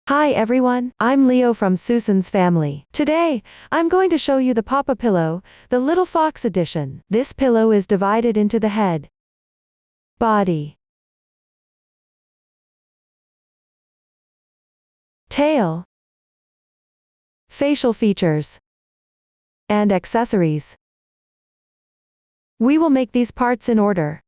Hi everyone, I'm Leo from Susan's family. Today, I'm going to show you the Papa Pillow, the Little Fox edition. This pillow is divided into the head, body, tail, facial features, and accessories. We will make these parts in order.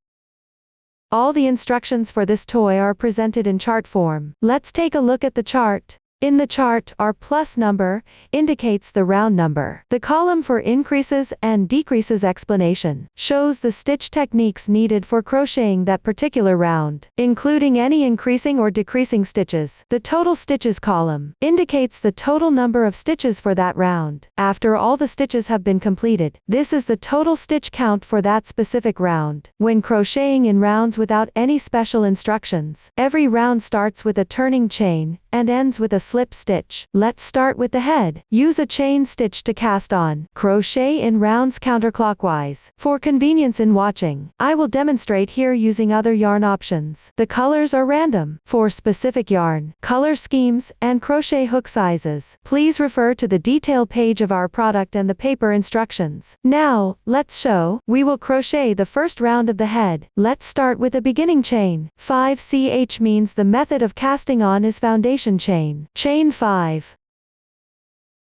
All the instructions for this toy are presented in chart form. Let's take a look at the chart. In the chart, our plus number indicates the round number. The column for increases and decreases explanation shows the stitch techniques needed for crocheting that particular round, including any increasing or decreasing stitches. The total stitches column indicates the total number of stitches for that round. After all the stitches have been completed, this is the total stitch count for that specific round. When crocheting in rounds without any special instructions, every round starts with a turning chain and ends with a slip stitch. Let's start with the head. Use a chain stitch to cast on. Crochet in rounds counterclockwise. For convenience in watching, I will demonstrate here using other yarn options. The colors are random. For specific yarn, color schemes, and crochet hook sizes, please refer to the detail page of our product and the paper instructions. Now, let's show. We will crochet the first round of the head. Let's start with a beginning chain. 5ch means the method of casting on is foundation chain. Chain 5.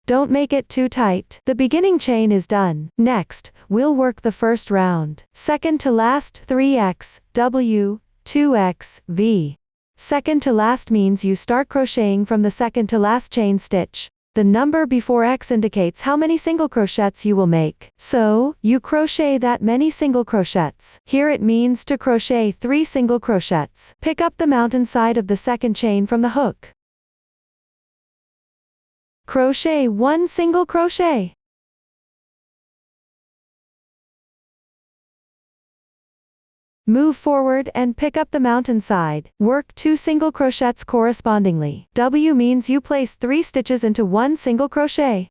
Don't make it too tight. The beginning chain is done. Next, we'll work the first round. Second to last 3x, W, 2x, V. Second to last means you start crocheting from the second to last chain stitch. The number before X indicates how many single crochets you will make. So, you crochet that many single crochets. Here it means to crochet 3 single crochets. Pick up the mountain side of the second chain from the hook. Crochet 1 single crochet. Move forward and pick up the mountain side. Work 2 single crochets correspondingly. W means you place 3 stitches into 1 single crochet.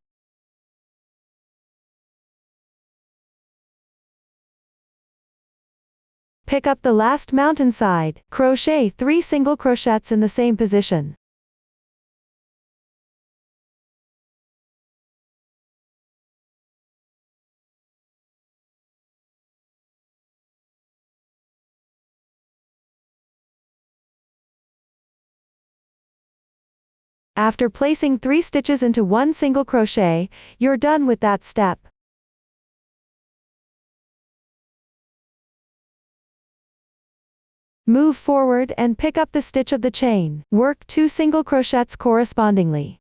Pick up the last mountain side. Crochet 3 single crochets in the same position. After placing 3 stitches into 1 single crochet, you're done with that step. Move forward and pick up the stitch of the chain. Work 2 single crochets correspondingly.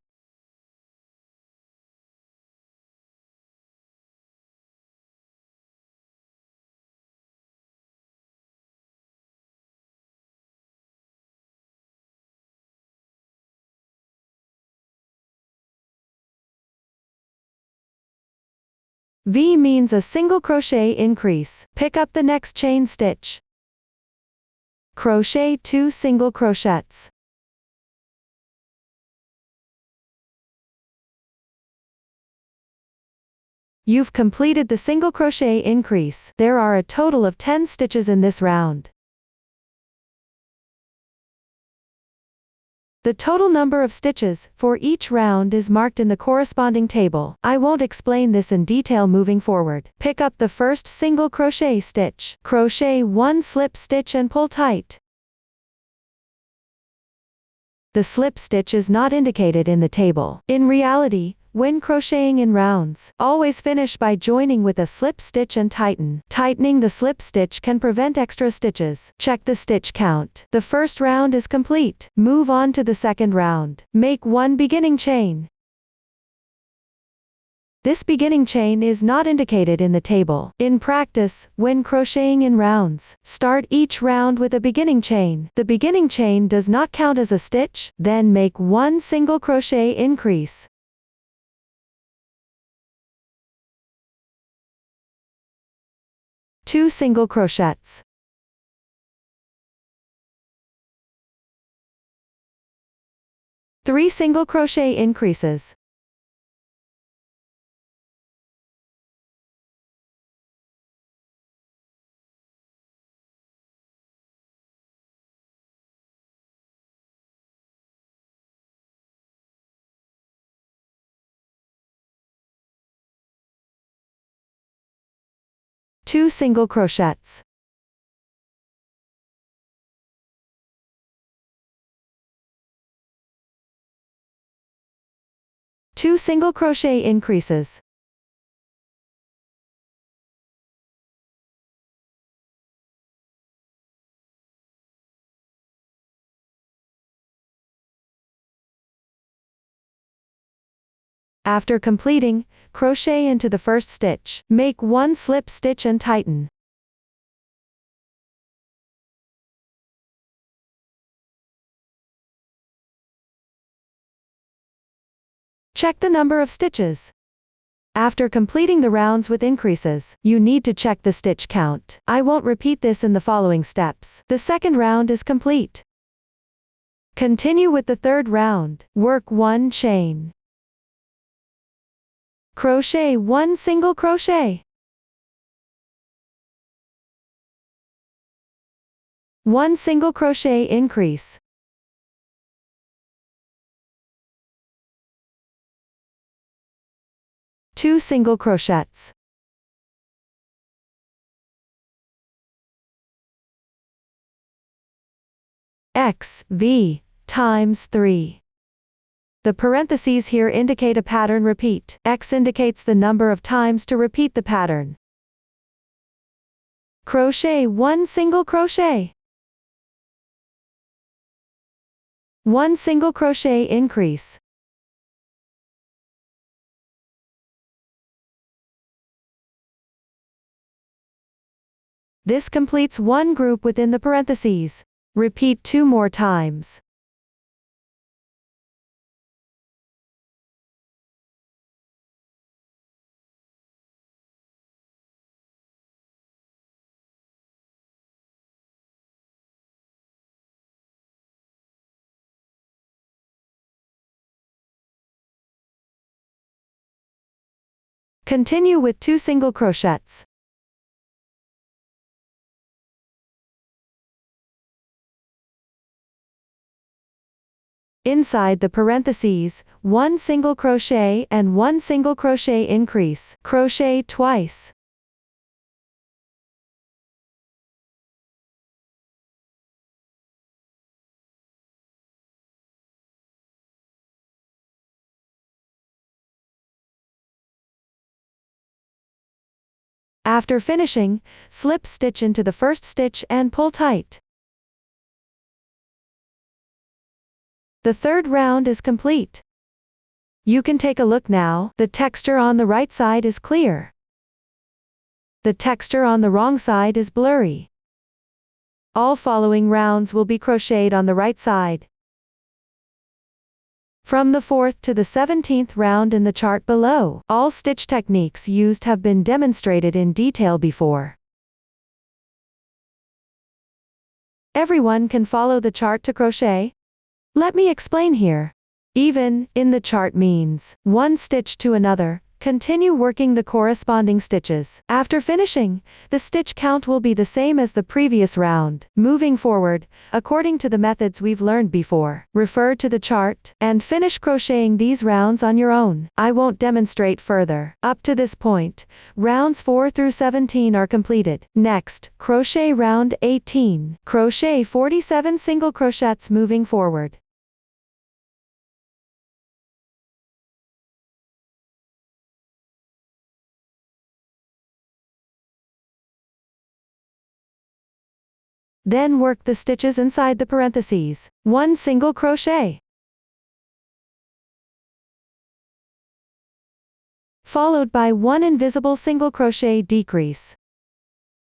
V means a single crochet increase. Pick up the next chain stitch. Crochet 2 single crochets. You've completed the single crochet increase. There are a total of 10 stitches in this round. The total number of stitches for each round is marked in the corresponding table. I won't explain this in detail moving forward. Pick up the first single crochet stitch. Crochet 1 slip stitch and pull tight. The slip stitch is not indicated in the table. In reality, when crocheting in rounds, always finish by joining with a slip stitch and tighten. Tightening the slip stitch can prevent extra stitches. Check the stitch count. The first round is complete. Move on to the second round. Make 1 beginning chain. This beginning chain is not indicated in the table. In practice, when crocheting in rounds, start each round with a beginning chain. The beginning chain does not count as a stitch. Then make 1 single crochet increase. Two single crochets. 3 single crochet increases. 2 single crochets. 2 single crochet increases. After completing, crochet into the first stitch. Make 1 slip stitch and tighten. Check the number of stitches. After completing the rounds with increases, you need to check the stitch count. I won't repeat this in the following steps. The second round is complete. Continue with the third round. Work 1 chain. Crochet 1 single crochet. 1 single crochet increase. 2 single crochets. X, V, times 3. The parentheses here indicate a pattern repeat. X indicates the number of times to repeat the pattern. Crochet 1 single crochet. 1 single crochet increase. This completes one group within the parentheses. Repeat 2 more times. Continue with 2 single crochets. Inside the parentheses, 1 single crochet and 1 single crochet increase. Crochet twice. After finishing, slip stitch into the first stitch and pull tight. The third round is complete. You can take a look now. The texture on the right side is clear. The texture on the wrong side is blurry. All following rounds will be crocheted on the right side. From the 4th to the 17th round in the chart below, all stitch techniques used have been demonstrated in detail before. Everyone can follow the chart to crochet? Let me explain here. Even in the chart means one stitch to another. Continue working the corresponding stitches. After finishing, the stitch count will be the same as the previous round. Moving forward, according to the methods we've learned before, refer to the chart and finish crocheting these rounds on your own. I won't demonstrate further. Up to this point, rounds 4 through 17 are completed. Next, crochet round 18. Crochet 47 single crochets moving forward. Then work the stitches inside the parentheses. 1 single crochet. Followed by 1 invisible single crochet decrease.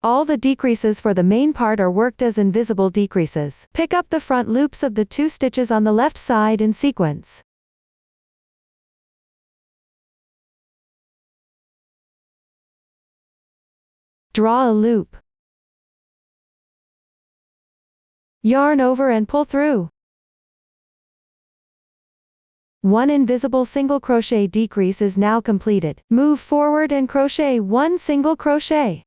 All the decreases for the main part are worked as invisible decreases. Pick up the front loops of the 2 stitches on the left side in sequence. Draw a loop. Yarn over and pull through. 1 invisible single crochet decrease is now completed. Move forward and crochet 1 single crochet.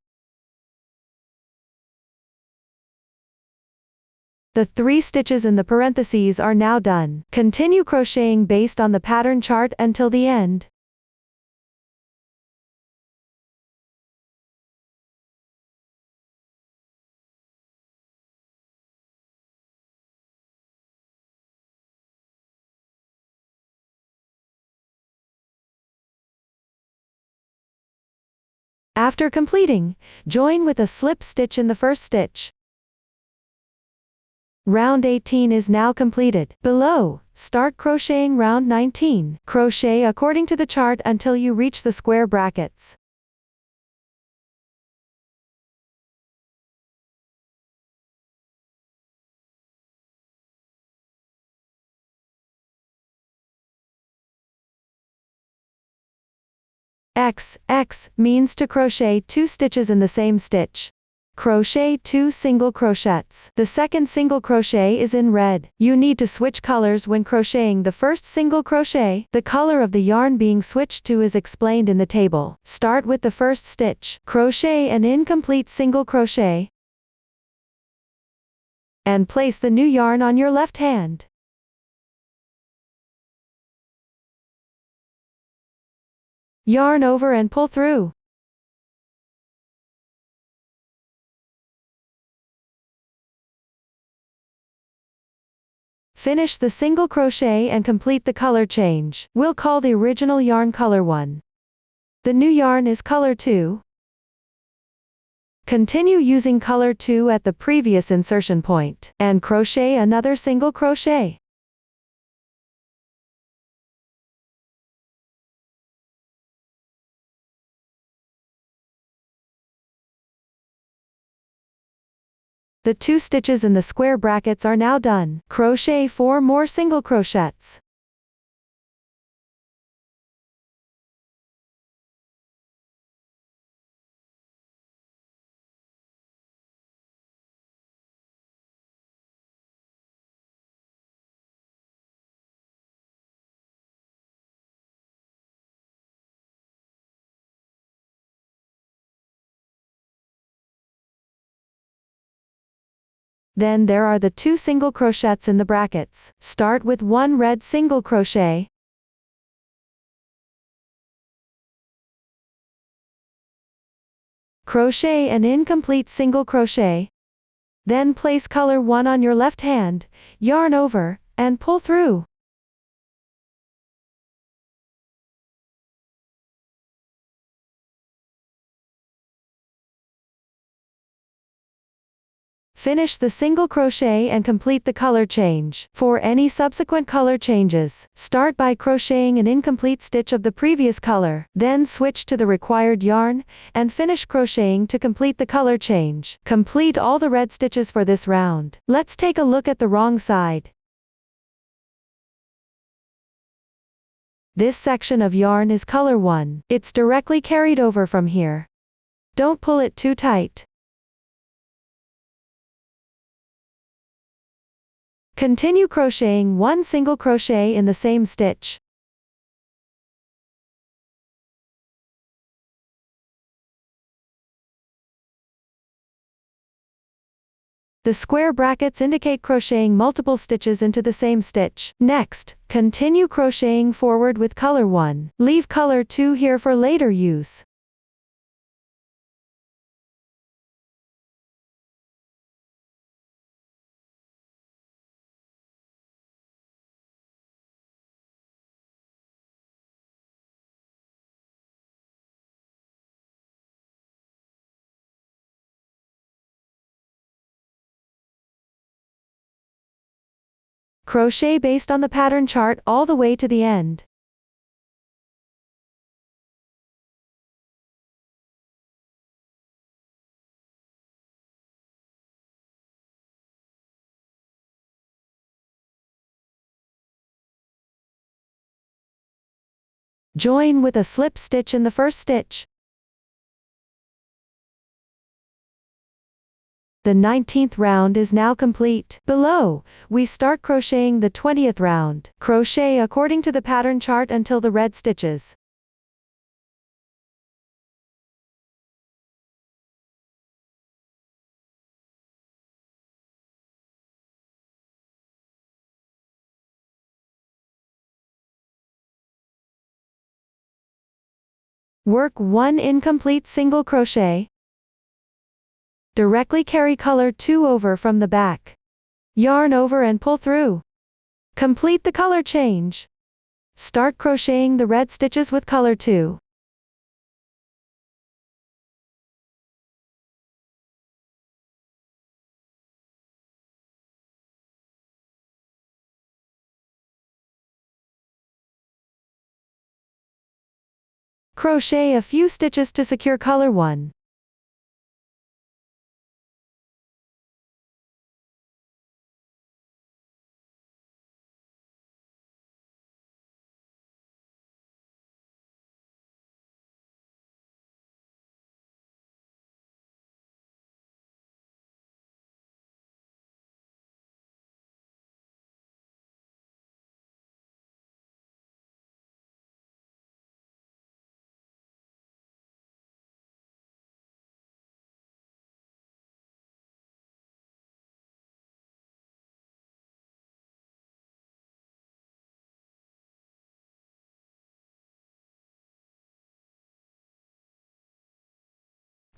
The 3 stitches in the parentheses are now done. Continue crocheting based on the pattern chart until the end. After completing, join with a slip stitch in the first stitch. Round 18 is now completed. Below, start crocheting round 19. Crochet according to the chart until you reach the square brackets. X means to crochet 2 stitches in the same stitch. Crochet 2 single crochets. The second single crochet is in red. You need to switch colors when crocheting the first single crochet. The color of the yarn being switched to is explained in the table. Start with the first stitch. Crochet an incomplete single crochet and place the new yarn on your left hand. Yarn over and pull through. Finish the single crochet and complete the color change. We'll call the original yarn color 1. The new yarn is color 2. Continue using color 2 at the previous insertion point, and crochet another single crochet. The 2 stitches in the square brackets are now done. Crochet 4 more single crochets. Then there are the 2 single crochets in the brackets. Start with 1 red single crochet. Crochet an incomplete single crochet. Then place color 1 on your left hand, yarn over, and pull through. Finish the single crochet and complete the color change. For any subsequent color changes, start by crocheting an incomplete stitch of the previous color, then switch to the required yarn, and finish crocheting to complete the color change. Complete all the red stitches for this round. Let's take a look at the wrong side. This section of yarn is color 1. It's directly carried over from here. Don't pull it too tight. Continue crocheting 1 single crochet in the same stitch. The square brackets indicate crocheting multiple stitches into the same stitch. Next, continue crocheting forward with color 1. Leave color 2 here for later use. Crochet based on the pattern chart all the way to the end. Join with a slip stitch in the first stitch. The 19th round is now complete. Below, we start crocheting the 20th round. Crochet according to the pattern chart until the red stitches. Work 1 incomplete single crochet. Directly carry color 2 over from the back. Yarn over and pull through. Complete the color change. Start crocheting the red stitches with color 2. Crochet a few stitches to secure color 1.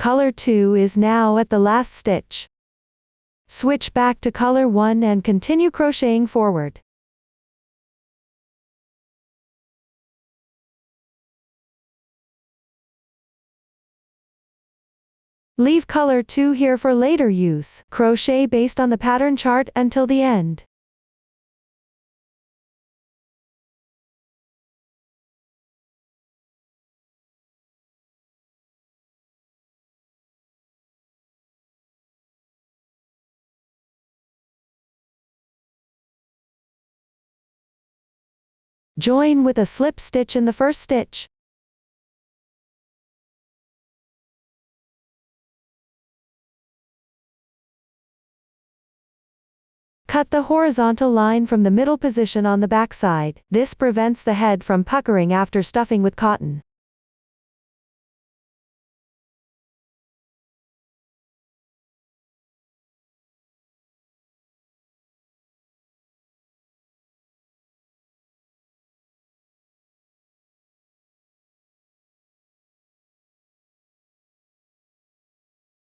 Color 2 is now at the last stitch. Switch back to color 1 and continue crocheting forward. Leave color 2 here for later use. Crochet based on the pattern chart until the end. Join with a slip stitch in the first stitch. Cut the horizontal line from the middle position on the back side. This prevents the head from puckering after stuffing with cotton.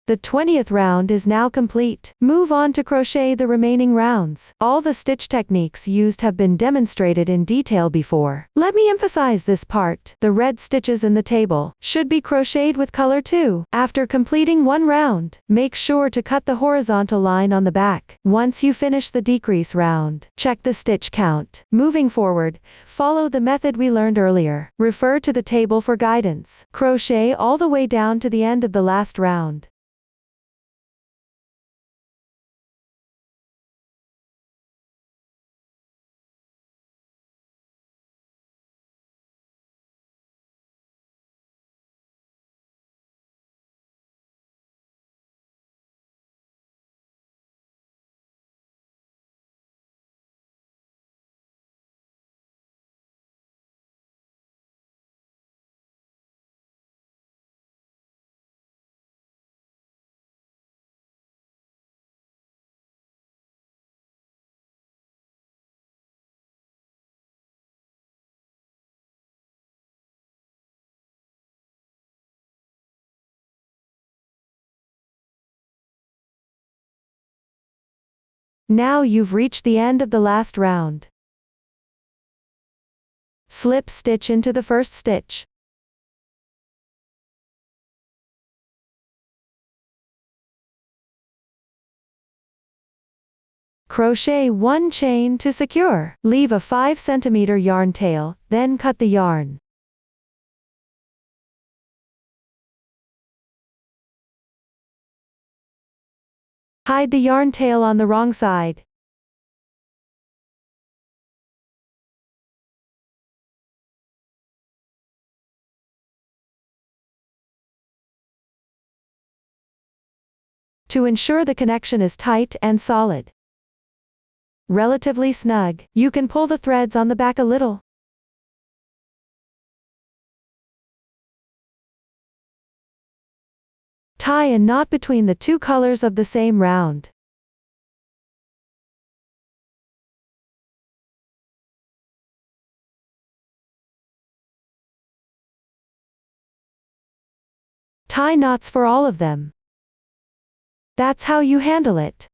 The 20th round is now complete. Move on to crochet the remaining rounds. All the stitch techniques used have been demonstrated in detail before. Let me emphasize this part. The red stitches in the table should be crocheted with color 2. After completing one round, make sure to cut the horizontal line on the back. Once you finish the decrease round, check the stitch count. Moving forward, follow the method we learned earlier. Refer to the table for guidance. Crochet all the way down to the end of the last round. Now you've reached the end of the last round. Slip stitch into the first stitch. Crochet 1 chain to secure. Leave a 5 cm yarn tail, then cut the yarn. Hide the yarn tail on the wrong side. To ensure the connection is tight and solid, relatively snug, you can pull the threads on the back a little. Tie a knot between the two colors of the same round. Tie knots for all of them. That's how you handle it.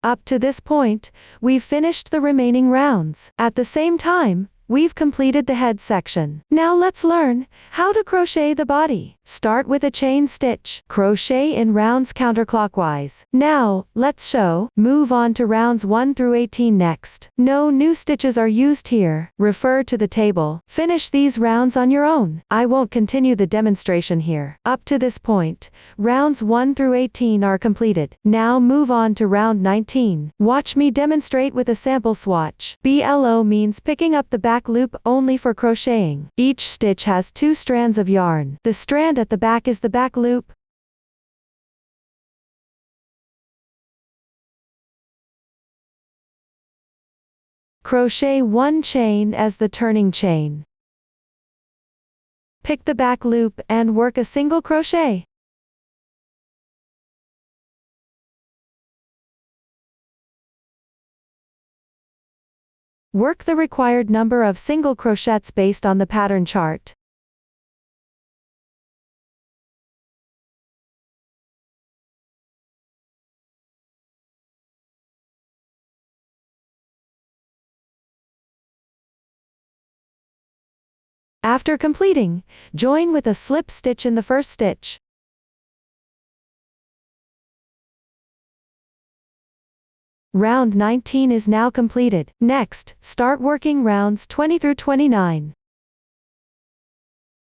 Up to this point, we've finished the remaining rounds. At the same time, We've completed the head section. Now let's learn how to crochet the body. Start with a chain stitch. Crochet in rounds counterclockwise. Now, let's move on to rounds 1 through 18 next. No new stitches are used here. Refer to the table. Finish these rounds on your own. I won't continue the demonstration here. Up to this point, rounds 1 through 18 are completed. Now move on to round 19. Watch me demonstrate with a sample swatch. BLO means picking up the back loop only for crocheting. Each stitch has 2 strands of yarn. The strand at the back is the back loop. Crochet 1 chain as the turning chain. Pick the back loop and work a single crochet. Work the required number of single crochets based on the pattern chart. After completing, join with a slip stitch in the first stitch. Round 19 is now completed. Next, start working rounds 20 through 29.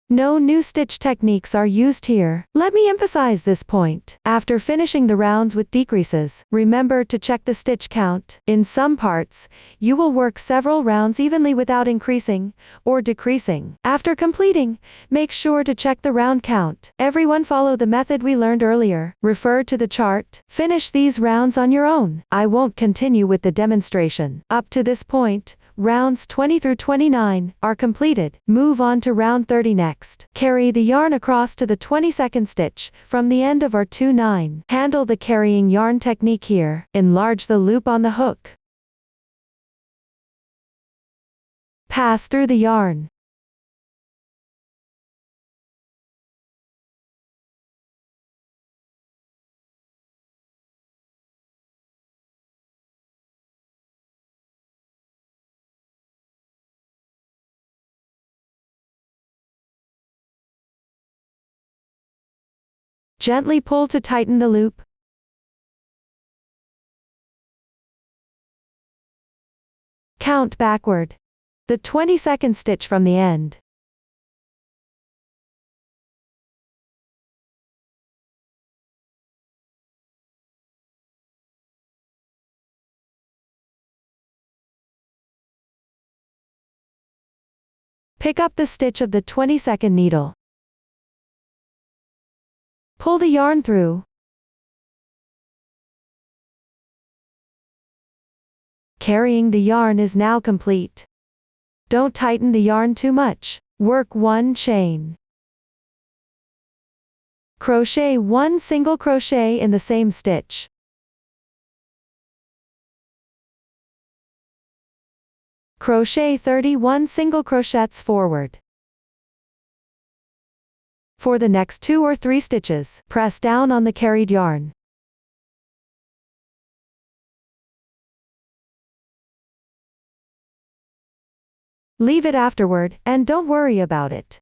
No new stitch techniques are used here. Let me emphasize this point. After finishing the rounds with decreases, remember to check the stitch count. In some parts, you will work several rounds evenly without increasing or decreasing. After completing, make sure to check the round count. Everyone follow the method we learned earlier. Refer to the chart. Finish these rounds on your own. I won't continue with the demonstration. Up to this point, rounds 20 through 29 are completed. Move on to round 30 next. Carry the yarn across to the 22nd stitch from the end of our 2-9. Handle the carrying yarn technique here. Enlarge the loop on the hook. Pass through the yarn. Gently pull to tighten the loop. Count backward. The 22nd stitch from the end. Pick up the stitch of the 22nd needle. Pull the yarn through. Carrying the yarn is now complete. Don't tighten the yarn too much. Work 1 chain. Crochet 1 single crochet in the same stitch. Crochet 31 single crochets forward. For the next 2 or 3 stitches, press down on the carried yarn. Leave it afterward, and don't worry about it.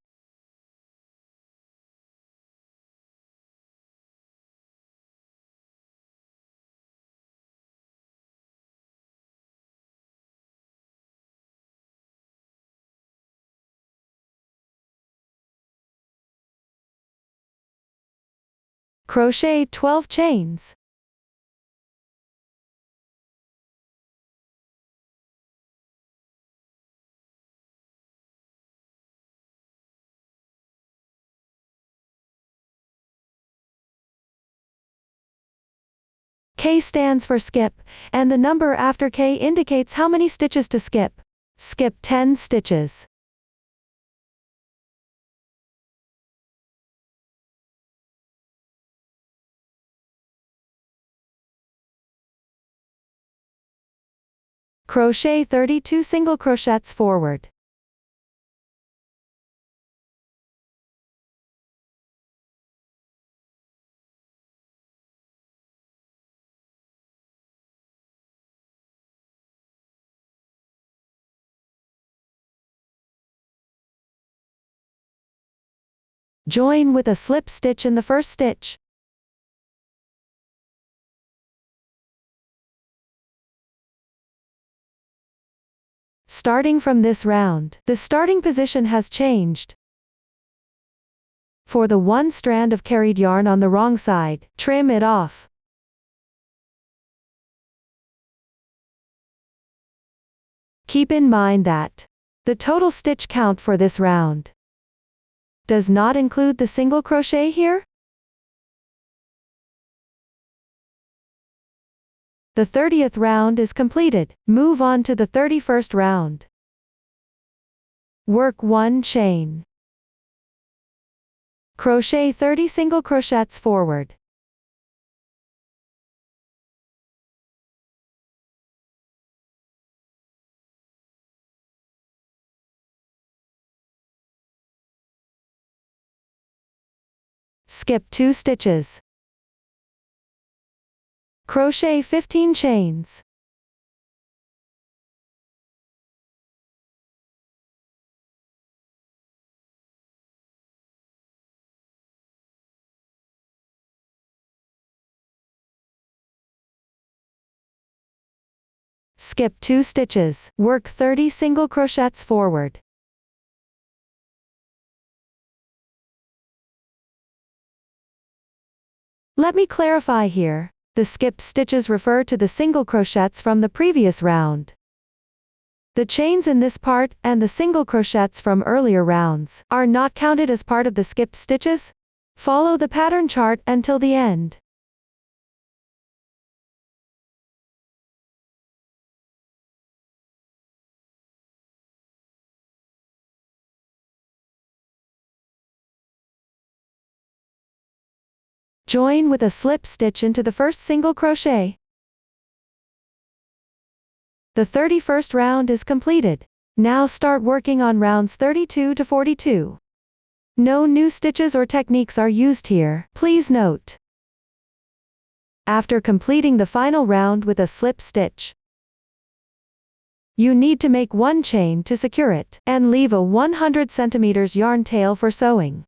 Crochet 12 chains. K stands for skip, and the number after K indicates how many stitches to skip. Skip 10 stitches. Crochet 32 single crochets forward. Join with a slip stitch in the first stitch. Starting from this round, the starting position has changed. For the one strand of carried yarn on the wrong side, trim it off. Keep in mind that the total stitch count for this round does not include the single crochet here. The 30th round is completed. Move on to the 31st round. Work 1 chain. Crochet 30 single crochets forward. Skip 2 stitches. Crochet 15 chains. Skip 2 stitches. Work 30 single crochets forward. Let me clarify here. The skipped stitches refer to the single crochets from the previous round. The chains in this part, and the single crochets from earlier rounds, are not counted as part of the skipped stitches. Follow the pattern chart until the end. Join with a slip stitch into the first single crochet. The 31st round is completed. Now start working on rounds 32 to 42. No new stitches or techniques are used here, please note. After completing the final round with a slip stitch, you need to make 1 chain to secure it, and leave a 100 cm yarn tail for sewing.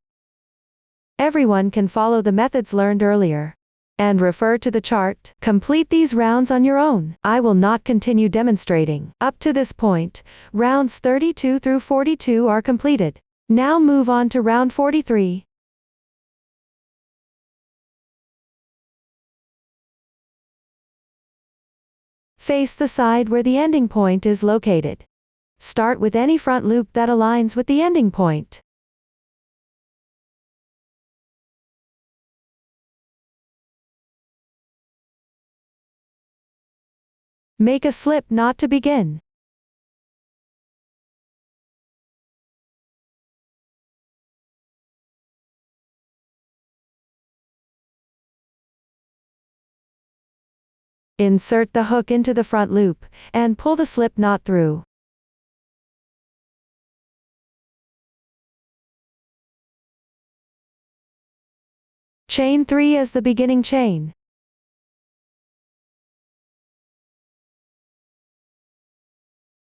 Everyone can follow the methods learned earlier and refer to the chart. Complete these rounds on your own. I will not continue demonstrating. Up to this point, rounds 32 through 42 are completed. Now move on to round 43. Face the side where the ending point is located. Start with any front loop that aligns with the ending point. Make a slip knot to begin. Insert the hook into the front loop, and pull the slip knot through. Chain 3 as the beginning chain.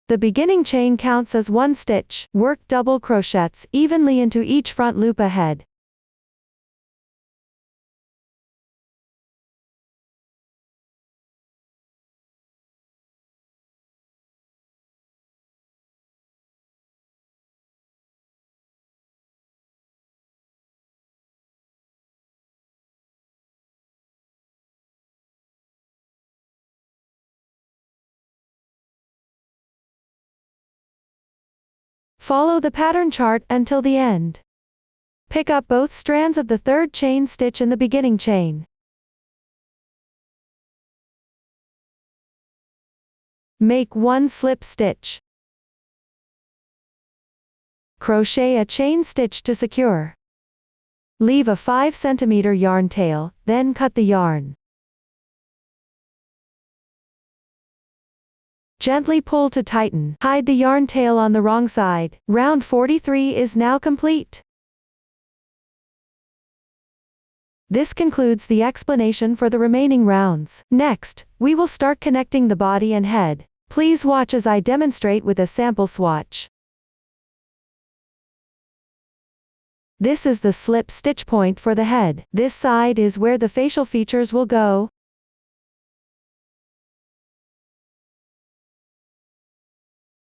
The beginning chain counts as 1 stitch. Work double crochets evenly into each front loop ahead. Follow the pattern chart until the end. Pick up both strands of the 3rd chain stitch in the beginning chain. Make 1 slip stitch. Crochet a chain stitch to secure. Leave a 5 cm yarn tail, then cut the yarn. Gently pull to tighten. Hide the yarn tail on the wrong side. Round 43 is now complete. This concludes the explanation for the remaining rounds. Next, we will start connecting the body and head. Please watch as I demonstrate with a sample swatch. This is the slip stitch point for the head. This side is where the facial features will go.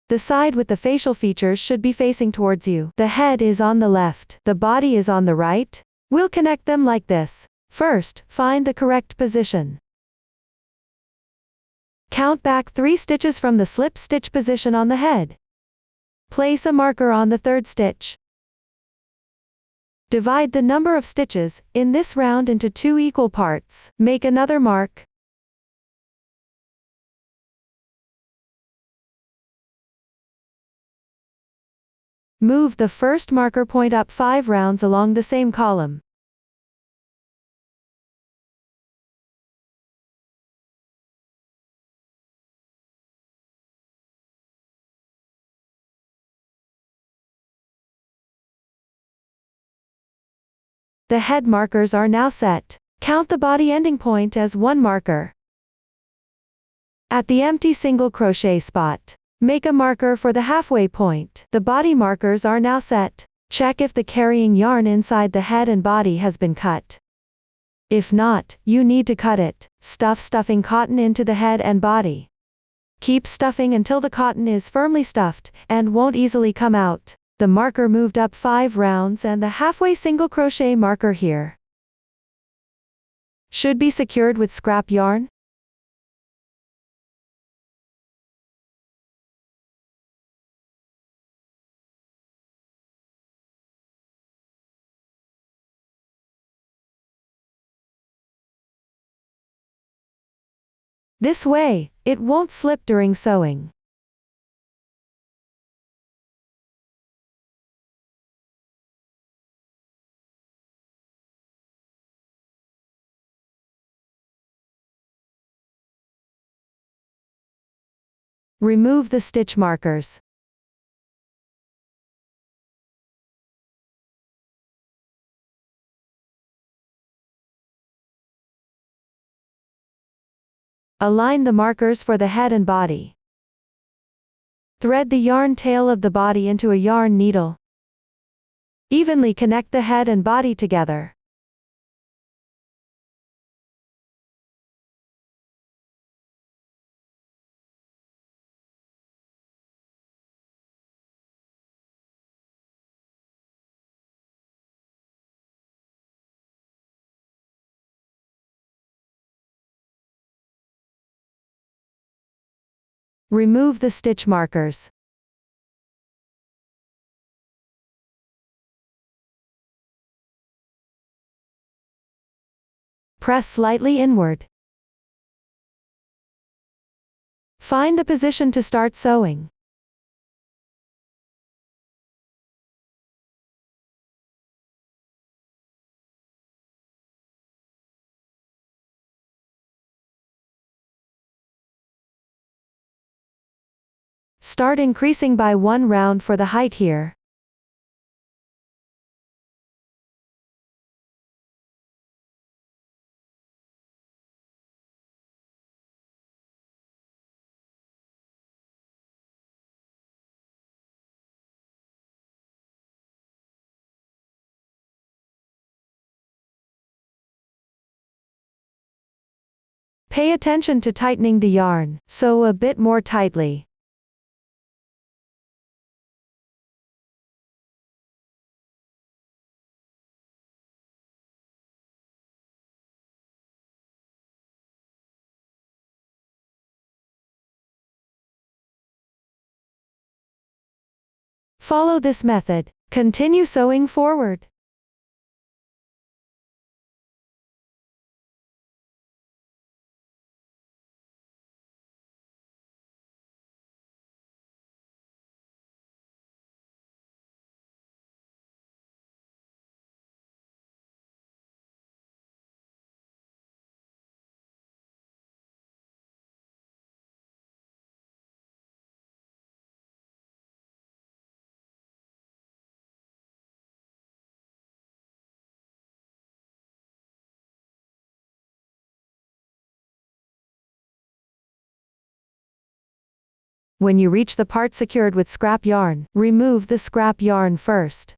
The side with the facial features should be facing towards you. The head is on the left. The body is on the right. We'll connect them like this. First, find the correct position. Count back 3 stitches from the slip stitch position on the head. Place a marker on the third stitch. Divide the number of stitches in this round into 2 equal parts. Make another mark. Move the first marker point up 5 rounds along the same column. The head markers are now set. Count the body ending point as 1 marker. At the empty single crochet spot, make a marker for the halfway point. The body markers are now set. Check if the carrying yarn inside the head and body has been cut. If not, you need to cut it. Stuffing cotton into the head and body. Keep stuffing until the cotton is firmly stuffed and won't easily come out. The marker moved up 5 rounds and the halfway single crochet marker here should be secured with scrap yarn. This way, it won't slip during sewing. Remove the stitch markers. Align the markers for the head and body. Thread the yarn tail of the body into a yarn needle. Evenly connect the head and body together. Remove the stitch markers. Press slightly inward. Find the position to start sewing. Start increasing by 1 round for the height here. Pay attention to tightening the yarn. Sew a bit more tightly. Follow this method. Continue sewing forward. When you reach the part secured with scrap yarn, remove the scrap yarn first.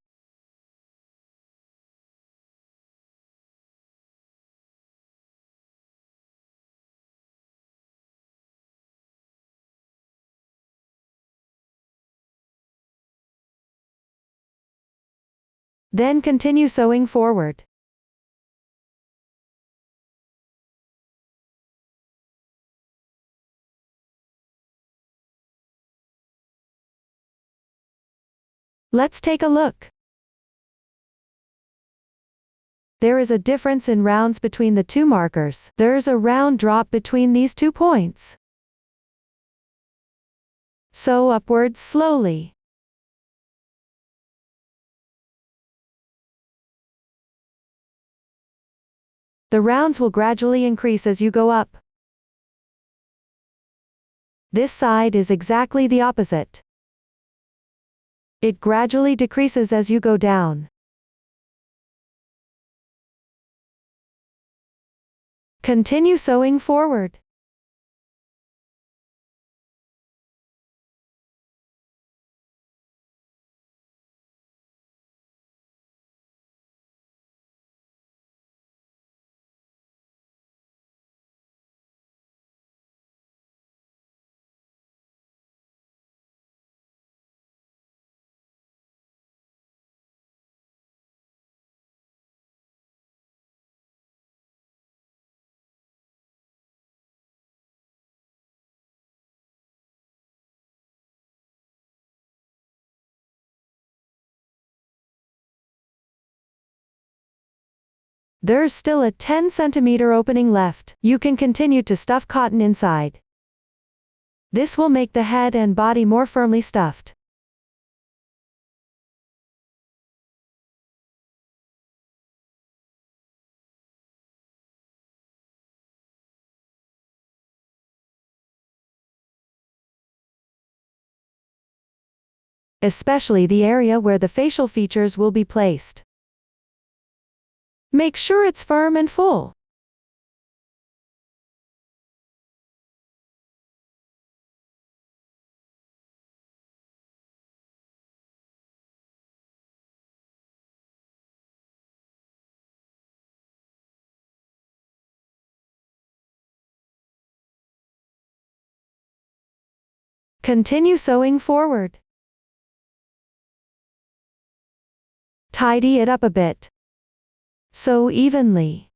Then continue sewing forward. Let's take a look. There is a difference in rounds between the two markers. There's a round drop between these 2 points. Sew upwards slowly. The rounds will gradually increase as you go up. This side is exactly the opposite. It gradually decreases as you go down. Continue sewing forward. There's still a 10 centimeter opening left. You can continue to stuff cotton inside. This will make the head and body more firmly stuffed. Especially the area where the facial features will be placed. Make sure it's firm and full. Continue sewing forward. Tidy it up a bit. Sew evenly.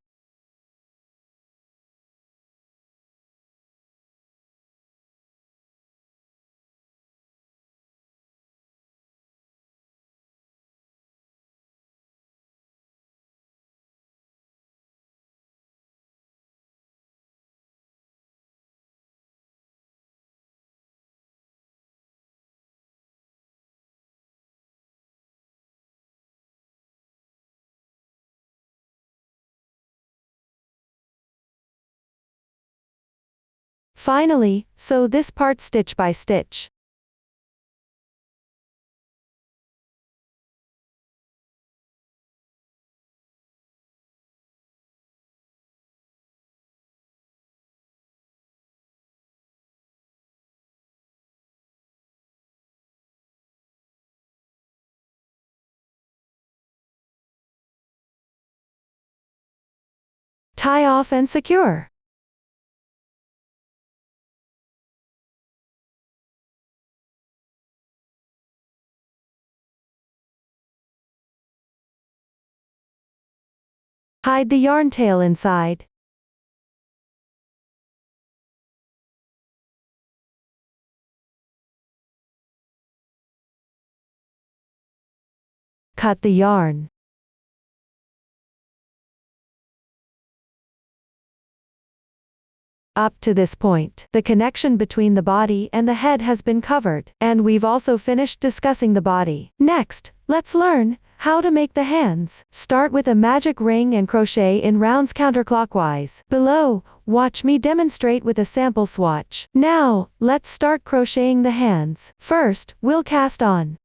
Finally, sew this part stitch by stitch. Tie off and secure. Hide the yarn tail inside. Cut the yarn. Up to this point, the connection between the body and the head has been covered, and we've also finished discussing the body. Next, let's learn how to make the hands. Start with a magic ring and crochet in rounds counterclockwise. Below, watch me demonstrate with a sample swatch. Now, let's start crocheting the hands. First, we'll cast on.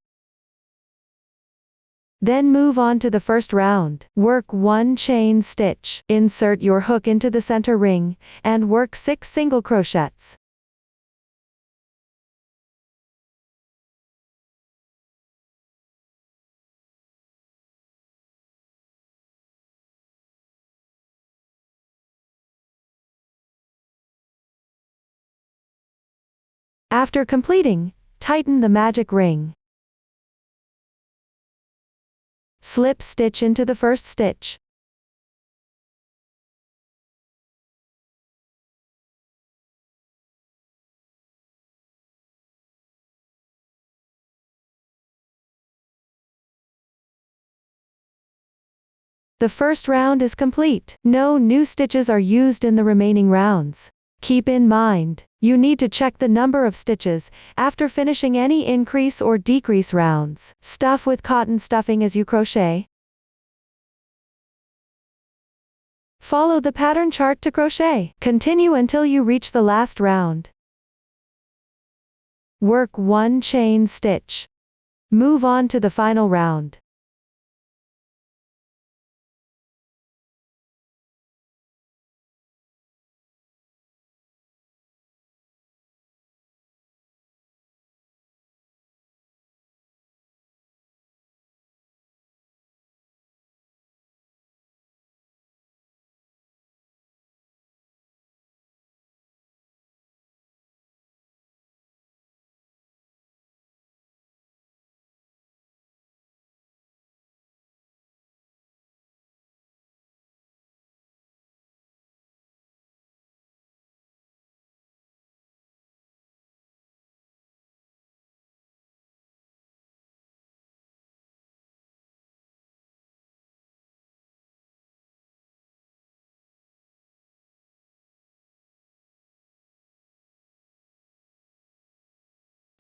Then move on to the first round. Work 1 chain stitch. Insert your hook into the center ring, and work 6 single crochets. After completing, tighten the magic ring. Slip stitch into the first stitch. The first round is complete. No new stitches are used in the remaining rounds. Keep in mind, you need to check the number of stitches after finishing any increase or decrease rounds. Stuff with cotton stuffing as you crochet. Follow the pattern chart to crochet. Continue until you reach the last round. Work 1 chain stitch. Move on to the final round.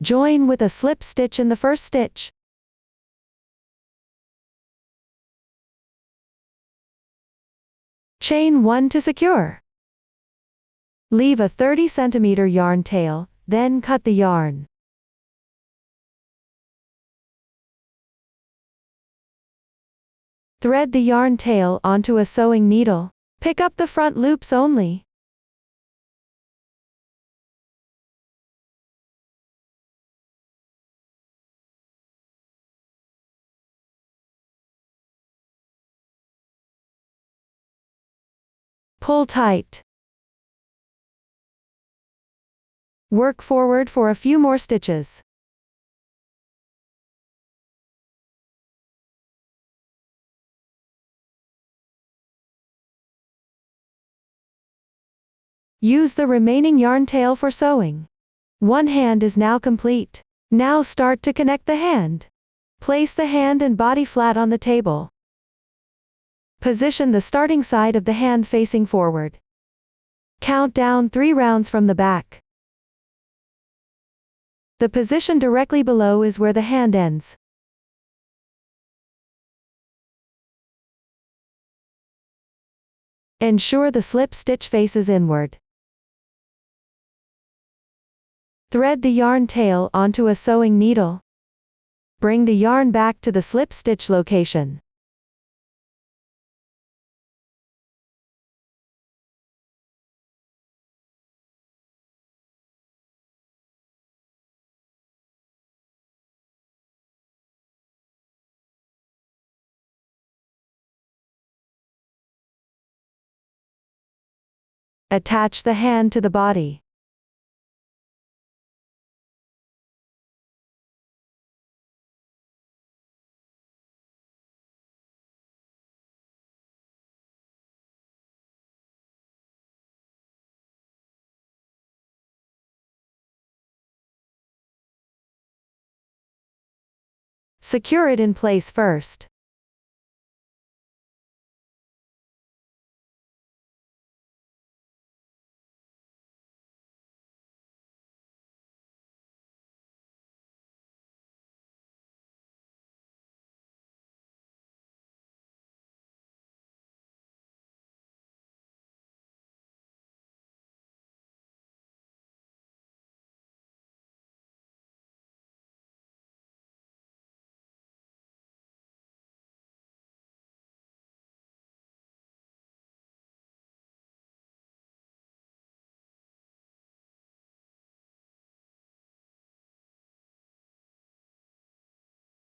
Join with a slip stitch in the first stitch. Chain 1 to secure. Leave a 30 cm yarn tail, then cut the yarn. Thread the yarn tail onto a sewing needle. Pick up the front loops only. Pull tight. Work forward for a few more stitches. Use the remaining yarn tail for sewing. One hand is now complete. Now start to connect the hand. Place the hand and body flat on the table. Position the starting side of the hand facing forward. Count down 3 rounds from the back. The position directly below is where the hand ends. Ensure the slip stitch faces inward. Thread the yarn tail onto a sewing needle. Bring the yarn back to the slip stitch location. Attach the hand to the body. Secure it in place first.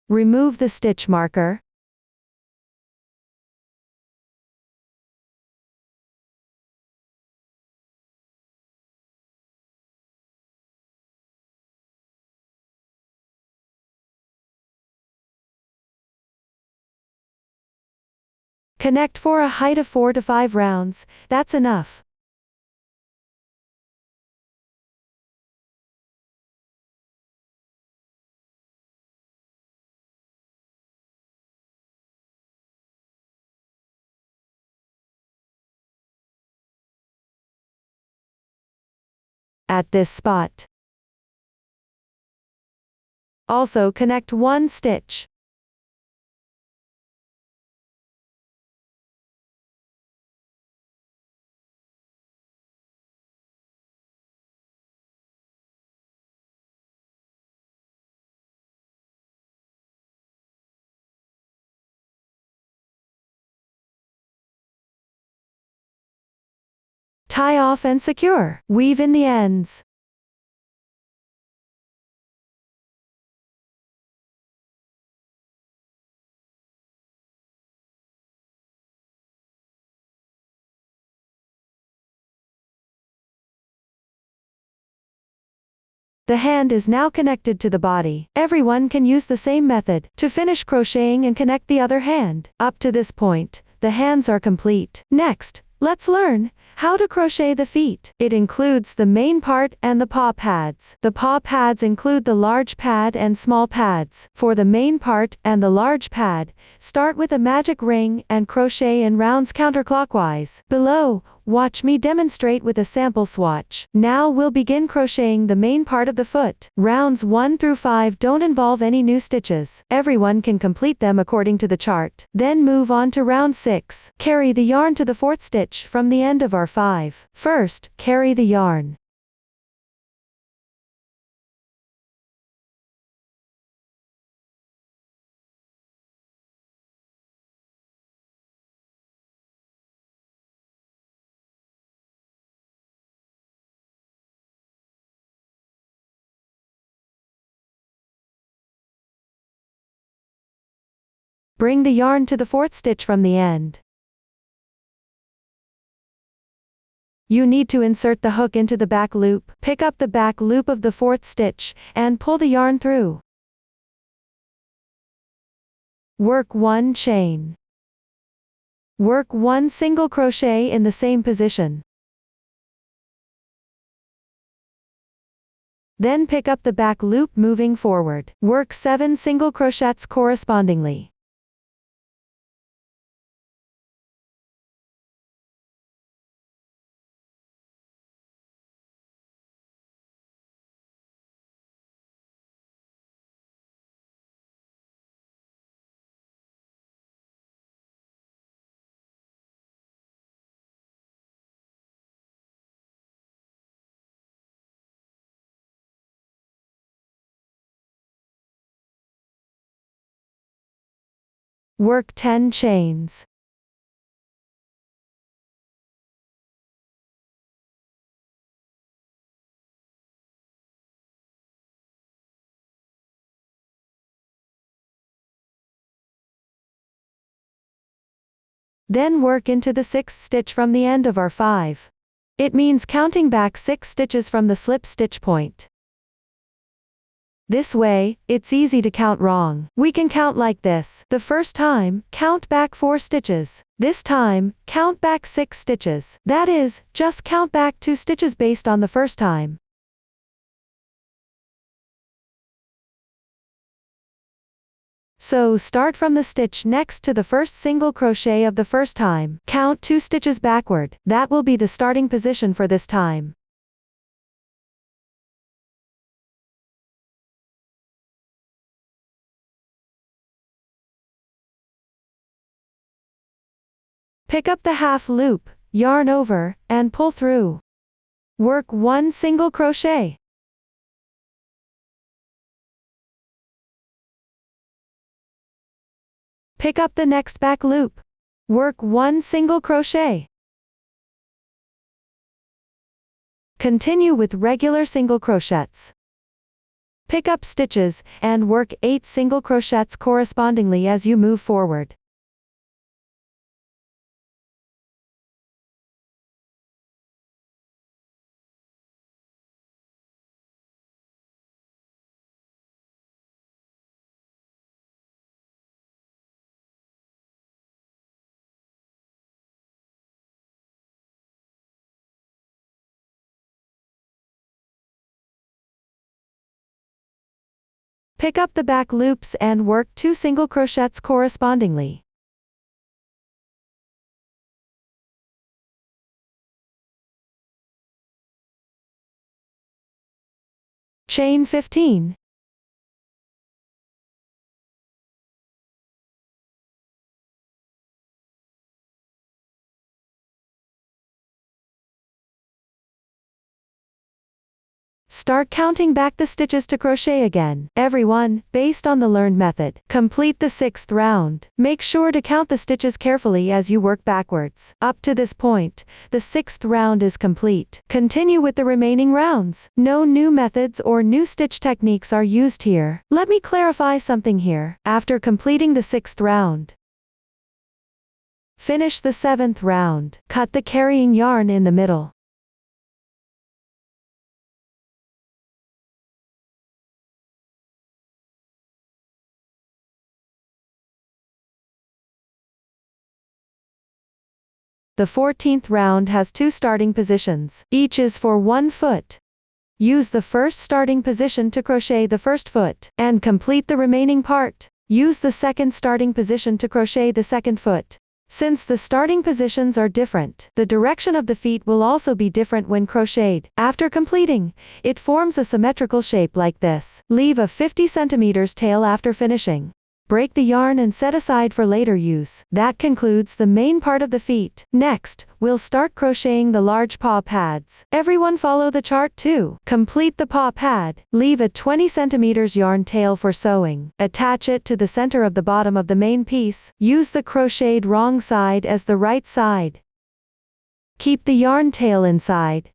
Remove the stitch marker. Connect for a height of 4 to 5 rounds, that's enough. At this spot. Also connect 1 stitch. Tie off and secure. Weave in the ends. The hand is now connected to the body. Everyone can use the same method to finish crocheting and connect the other hand. Up to this point, the hands are complete. Next, let's learn how to crochet the feet. It includes the main part and the paw pads. The paw pads include the large pad and small pads. For the main part and the large pad, start with a magic ring and crochet in rounds counterclockwise. Below, watch me demonstrate with a sample swatch. Now we'll begin crocheting the main part of the foot. Rounds 1 through 5 don't involve any new stitches. Everyone can complete them according to the chart. Then move on to round 6. Carry the yarn to the 4th stitch from the end of our 5. First, carry the yarn. Bring the yarn to the 4th stitch from the end. You need to insert the hook into the back loop. Pick up the back loop of the 4th stitch, and pull the yarn through. Work 1 chain. Work 1 single crochet in the same position. Then pick up the back loop moving forward. Work 7 single crochets correspondingly. Work 10 chains. Then work into the 6th stitch from the end of our 5. It means counting back 6 stitches from the slip stitch point. This way, it's easy to count wrong. We can count like this. The first time, count back 4 stitches. This time, count back 6 stitches. That is, just count back 2 stitches based on the first time. So start from the stitch next to the first single crochet of the first time. Count 2 stitches backward. That will be the starting position for this time. Pick up the half loop, yarn over, and pull through. Work 1 single crochet. Pick up the next back loop. Work 1 single crochet. Continue with regular single crochets. Pick up stitches, and work 8 single crochets correspondingly as you move forward. Pick up the back loops and work 2 single crochets correspondingly. Chain 15. Start counting back the stitches to crochet again. Everyone, based on the learned method, complete the 6th round. Make sure to count the stitches carefully as you work backwards. Up to this point, the 6th round is complete. Continue with the remaining rounds. No new methods or new stitch techniques are used here. Let me clarify something here. After completing the 6th round, finish the 7th round. Cut the carrying yarn in the middle. The 14th round has 2 starting positions. Each is for 1 foot. Use the first starting position to crochet the first foot, and complete the remaining part. Use the second starting position to crochet the second foot. Since the starting positions are different, the direction of the feet will also be different when crocheted. After completing, it forms a symmetrical shape like this. Leave a 50 cm tail after finishing. Break the yarn and set aside for later use. That concludes the main part of the feet. Next, we'll start crocheting the large paw pads. Everyone follow the chart too. Complete the paw pad. Leave a 20 cm yarn tail for sewing. Attach it to the center of the bottom of the main piece. Use the crocheted wrong side as the right side. Keep the yarn tail inside.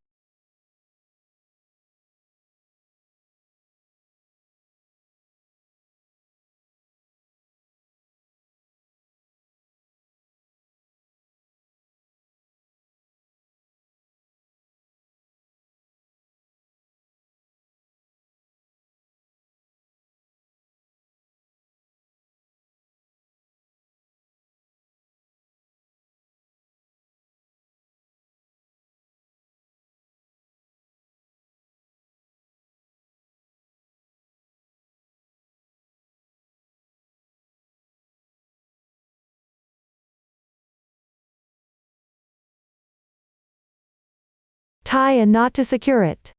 Tie a knot to secure it.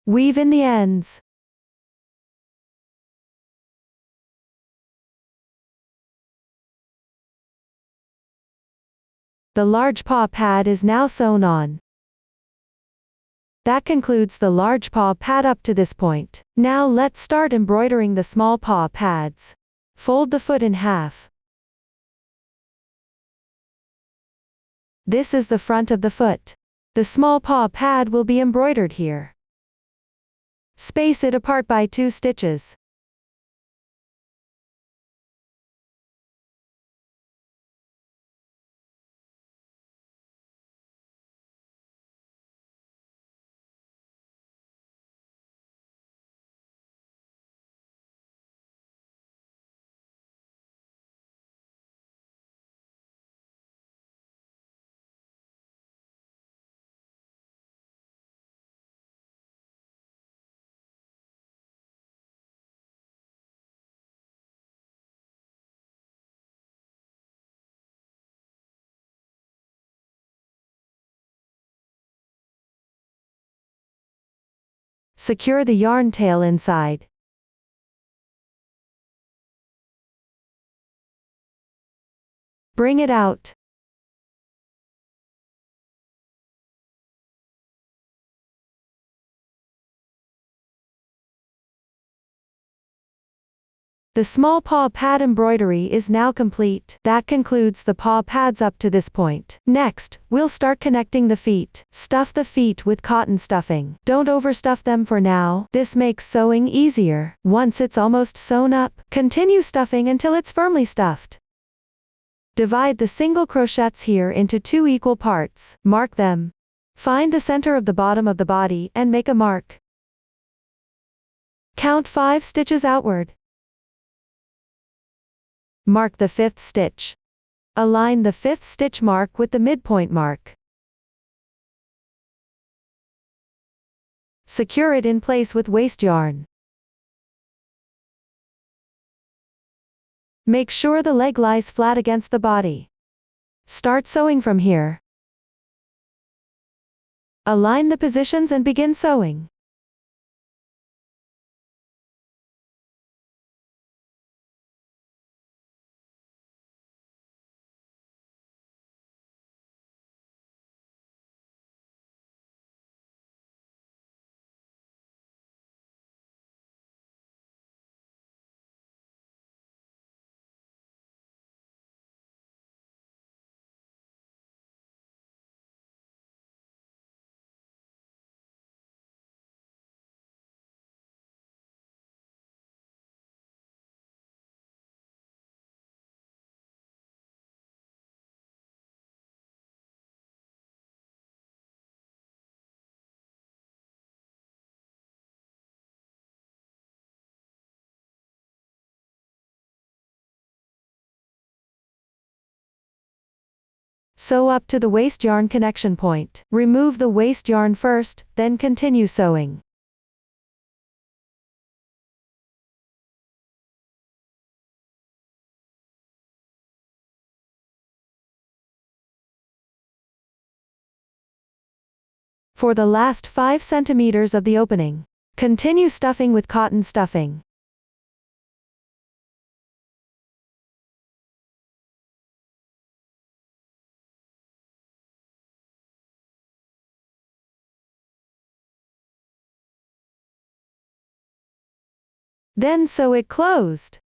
Weave in the ends. The large paw pad is now sewn on. That concludes the large paw pad up to this point. Now let's start embroidering the small paw pads. Fold the foot in half. This is the front of the foot. The small paw pad will be embroidered here. Space it apart by 2 stitches. Secure the yarn tail inside. Bring it out. The small paw pad embroidery is now complete. That concludes the paw pads up to this point. Next, we'll start connecting the feet. Stuff the feet with cotton stuffing. Don't overstuff them for now. This makes sewing easier. Once it's almost sewn up, continue stuffing until it's firmly stuffed. Divide the single crochets here into 2 equal parts. Mark them. Find the center of the bottom of the body and make a mark. Count 5 stitches outward. Mark the 5th stitch. Align the 5th stitch mark with the midpoint mark. Secure it in place with waste yarn. Make sure the leg lies flat against the body. Start sewing from here. Align the positions and begin sewing. Sew up to the waste yarn connection point. Remove the waste yarn first, then continue sewing. For the last 5 centimeters of the opening, continue stuffing with cotton stuffing. Then sew it closed.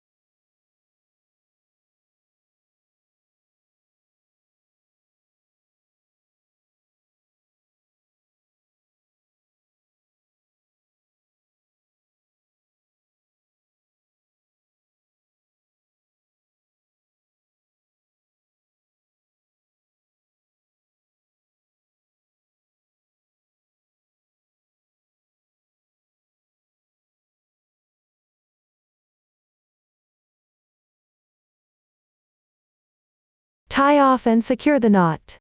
Tie off and secure the knot.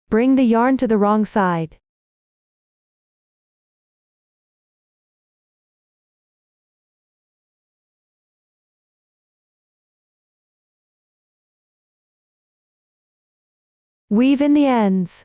Bring the yarn to the wrong side. Weave in the ends.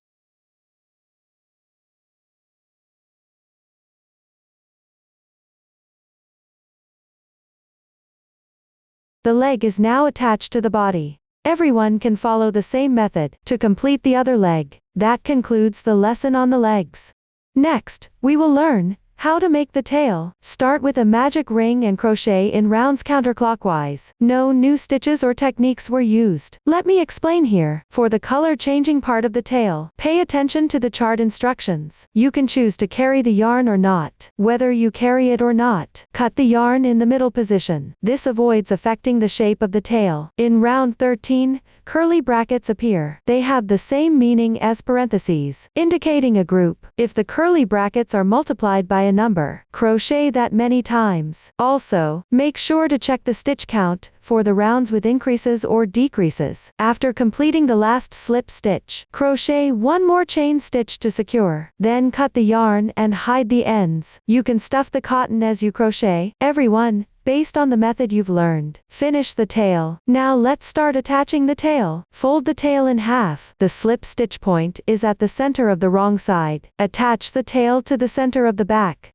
The leg is now attached to the body. Everyone can follow the same method to complete the other leg. That concludes the lesson on the legs. Next, we will learn how to make the tail. Start with a magic ring and crochet in rounds counterclockwise. No new stitches or techniques were used. Let me explain here. For the color changing part of the tail, pay attention to the chart instructions. You can choose to carry the yarn or not. Whether you carry it or not, cut the yarn in the middle position. This avoids affecting the shape of the tail. In round 13, curly brackets appear. They have the same meaning as parentheses, indicating a group. If the curly brackets are multiplied by a number, crochet that many times. Also, make sure to check the stitch count for the rounds with increases or decreases. After completing the last slip stitch, crochet one more chain stitch to secure. Then cut the yarn and hide the ends. You can stuff the cotton as you crochet. Everyone, based on the method you've learned. Finish the tail. Now let's start attaching the tail. Fold the tail in half. The slip stitch point is at the center of the wrong side. Attach the tail to the center of the back.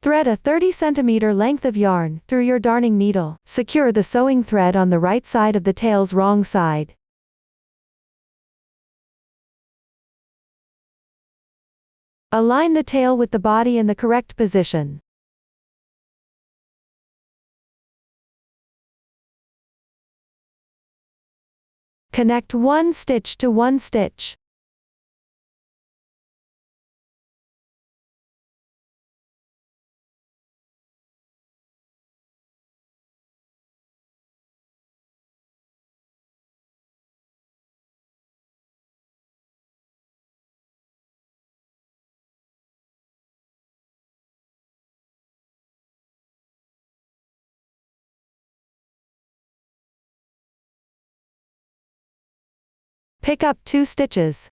Thread a 30 cm length of yarn through your darning needle. Secure the sewing thread on the right side of the tail's wrong side. Align the tail with the body in the correct position. Connect one stitch to one stitch. Pick up 2 stitches.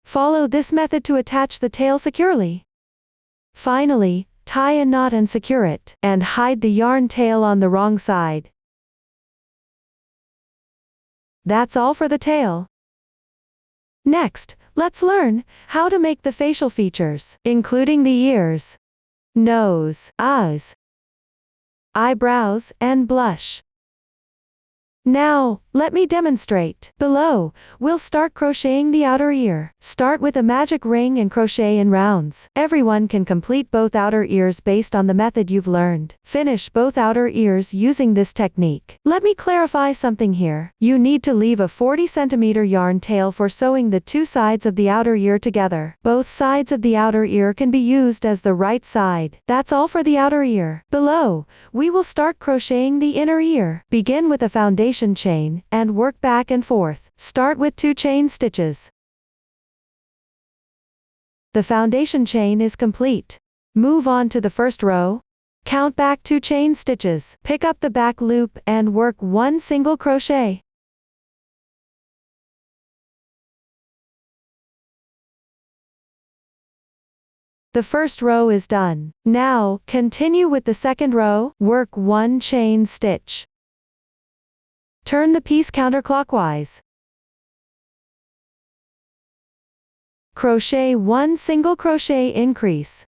Follow this method to attach the tail securely. Finally, tie a knot and secure it, and hide the yarn tail on the wrong side. That's all for the tail. Next, let's learn how to make the facial features, including the ears, nose, eyes, eyebrows, and blush. Now, let me demonstrate. Below, we'll start crocheting the outer ear. Start with a magic ring and crochet in rounds. Everyone can complete both outer ears based on the method you've learned. Finish both outer ears using this technique. Let me clarify something here. You need to leave a 40cm yarn tail for sewing the 2 sides of the outer ear together. Both sides of the outer ear can be used as the right side. That's all for the outer ear. Below, we will start crocheting the inner ear. Begin with a foundation chain, and work back and forth. Start with 2 chain stitches. The foundation chain is complete. Move on to the first row. Count back 2 chain stitches. Pick up the back loop and work 1 single crochet. The first row is done. Now, continue with the second row. Work 1 chain stitch. Turn the piece counterclockwise. Crochet 1 single crochet increase.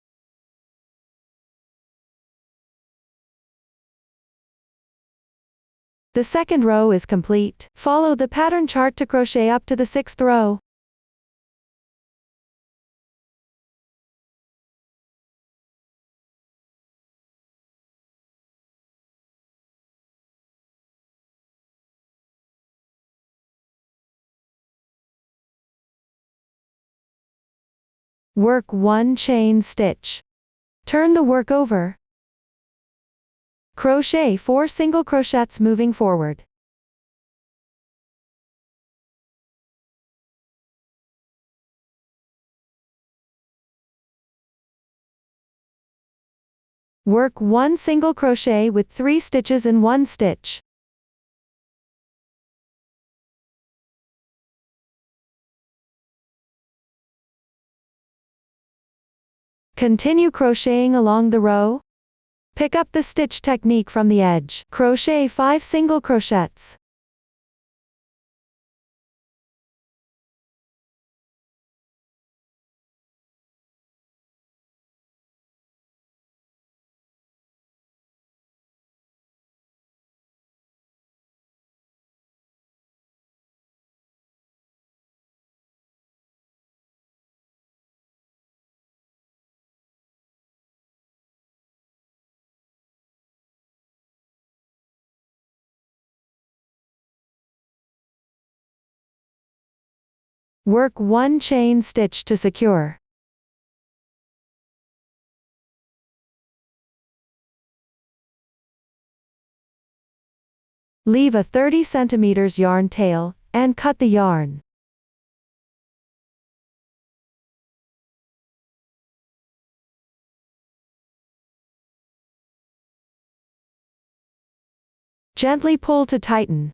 The second row is complete. Follow the pattern chart to crochet up to the 6th row. Work 1 chain stitch. Turn the work over. Crochet 4 single crochets moving forward. Work 1 single crochet with 3 stitches in 1 stitch. Continue crocheting along the row. Pick up the stitch technique from the edge. Crochet 5 single crochets. Work 1 chain stitch to secure. Leave a 30cm yarn tail, and cut the yarn. Gently pull to tighten.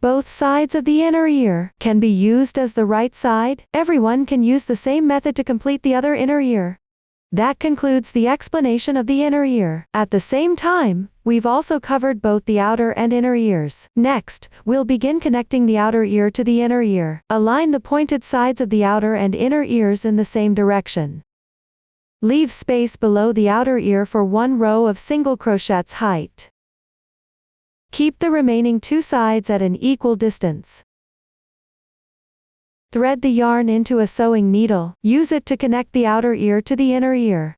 Both sides of the inner ear can be used as the right side. Everyone can use the same method to complete the other inner ear. That concludes the explanation of the inner ear. At the same time, we've also covered both the outer and inner ears. Next, we'll begin connecting the outer ear to the inner ear. Align the pointed sides of the outer and inner ears in the same direction. Leave space below the outer ear for 1 row of single crochets height. Keep the remaining 2 sides at an equal distance. Thread the yarn into a sewing needle. Use it to connect the outer ear to the inner ear.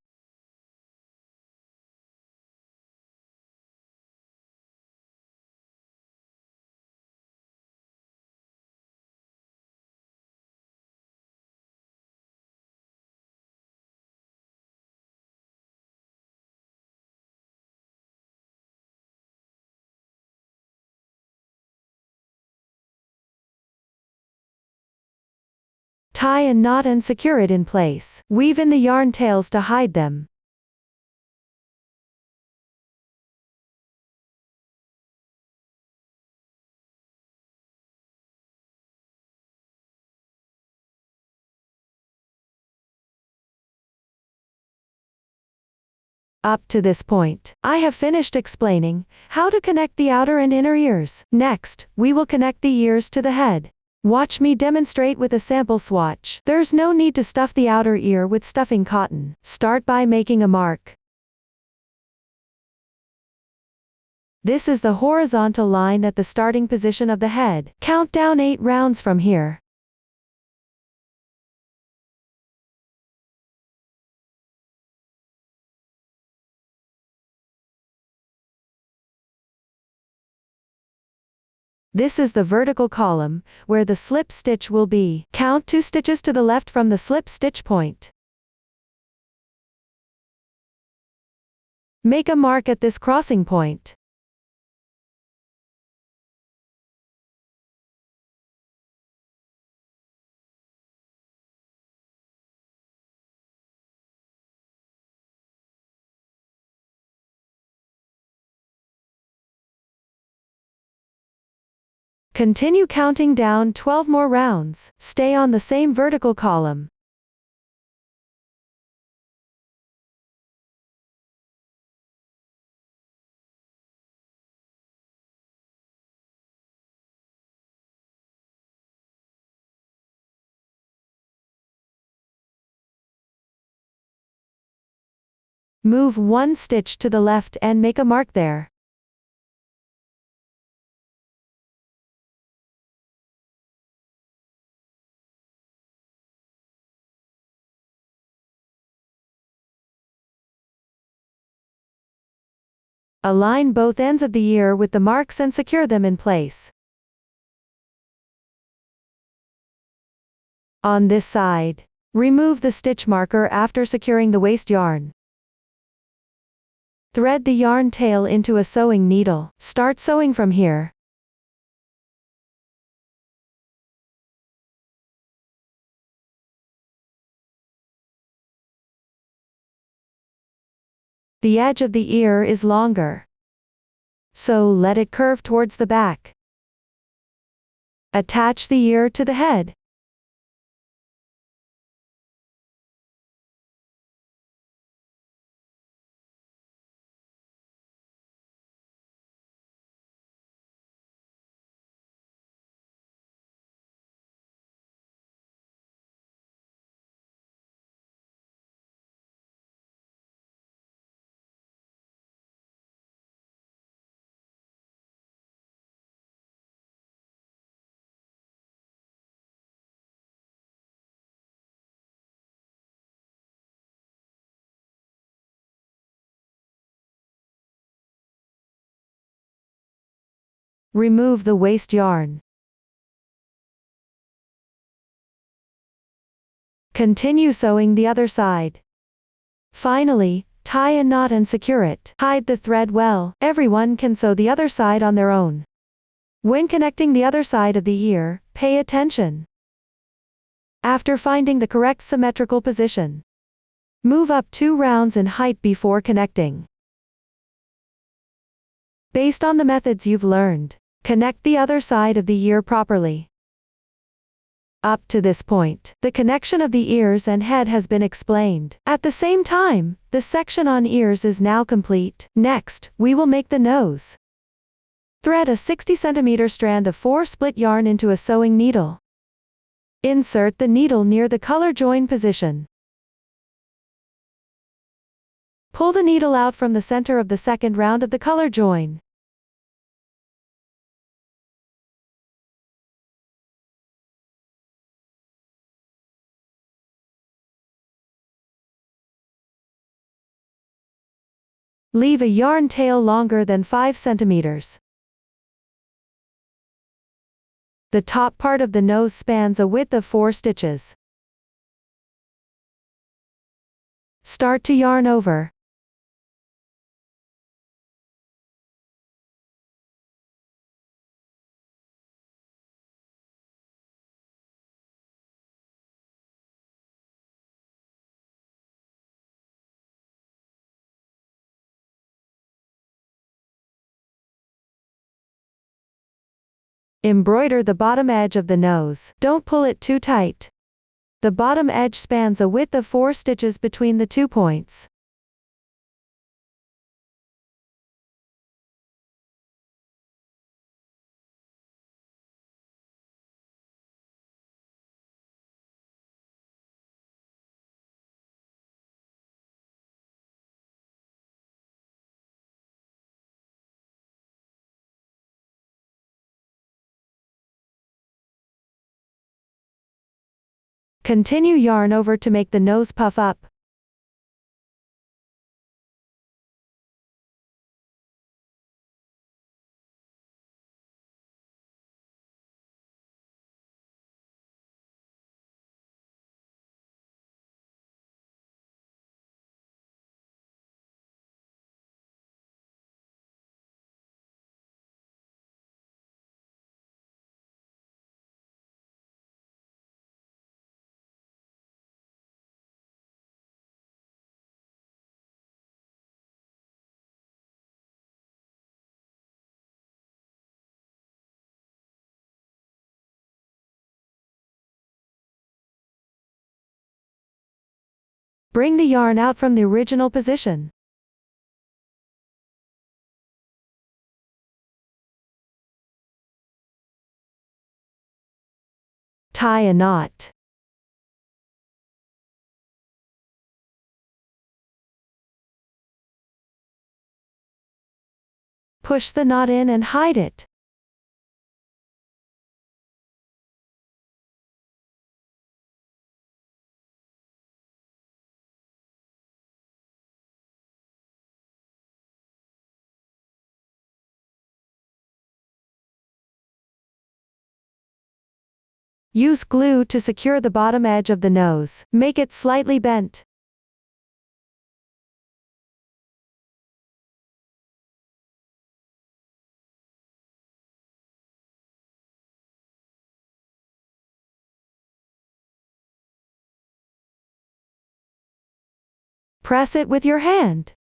Tie a knot and secure it in place. Weave in the yarn tails to hide them. Up to this point, I have finished explaining how to connect the outer and inner ears. Next, we will connect the ears to the head. Watch me demonstrate with a sample swatch. There's no need to stuff the outer ear with stuffing cotton. Start by making a mark. This is the horizontal line at the starting position of the head. Count down 8 rounds from here. This is the vertical column, where the slip stitch will be. Count 2 stitches to the left from the slip stitch point. Make a mark at this crossing point. Continue counting down 12 more rounds. Stay on the same vertical column. Move 1 stitch to the left and make a mark there. Align both ends of the ear with the marks and secure them in place. On this side, remove the stitch marker after securing the waste yarn. Thread the yarn tail into a sewing needle. Start sewing from here. The edge of the ear is longer, so let it curve towards the back. Attach the ear to the head. Remove the waste yarn. Continue sewing the other side. Finally, tie a knot and secure it. Hide the thread well. Everyone can sew the other side on their own. When connecting the other side of the ear, pay attention. After finding the correct symmetrical position, move up 2 rounds in height before connecting. Based on the methods you've learned, connect the other side of the ear properly. Up to this point, the connection of the ears and head has been explained. At the same time, the section on ears is now complete. Next, we will make the nose. Thread a 60 cm strand of 4 split yarn into a sewing needle. Insert the needle near the color join position. Pull the needle out from the center of the second round of the color join. Leave a yarn tail longer than 5 centimeters. The top part of the nose spans a width of 4 stitches. Start to yarn over. Embroider the bottom edge of the nose. Don't pull it too tight. The bottom edge spans a width of 4 stitches between the 2 points. Continue yarn over to make the nose puff up. Bring the yarn out from the original position. Tie a knot. Push the knot in and hide it. Use glue to secure the bottom edge of the nose. Make it slightly bent. Press it with your hand.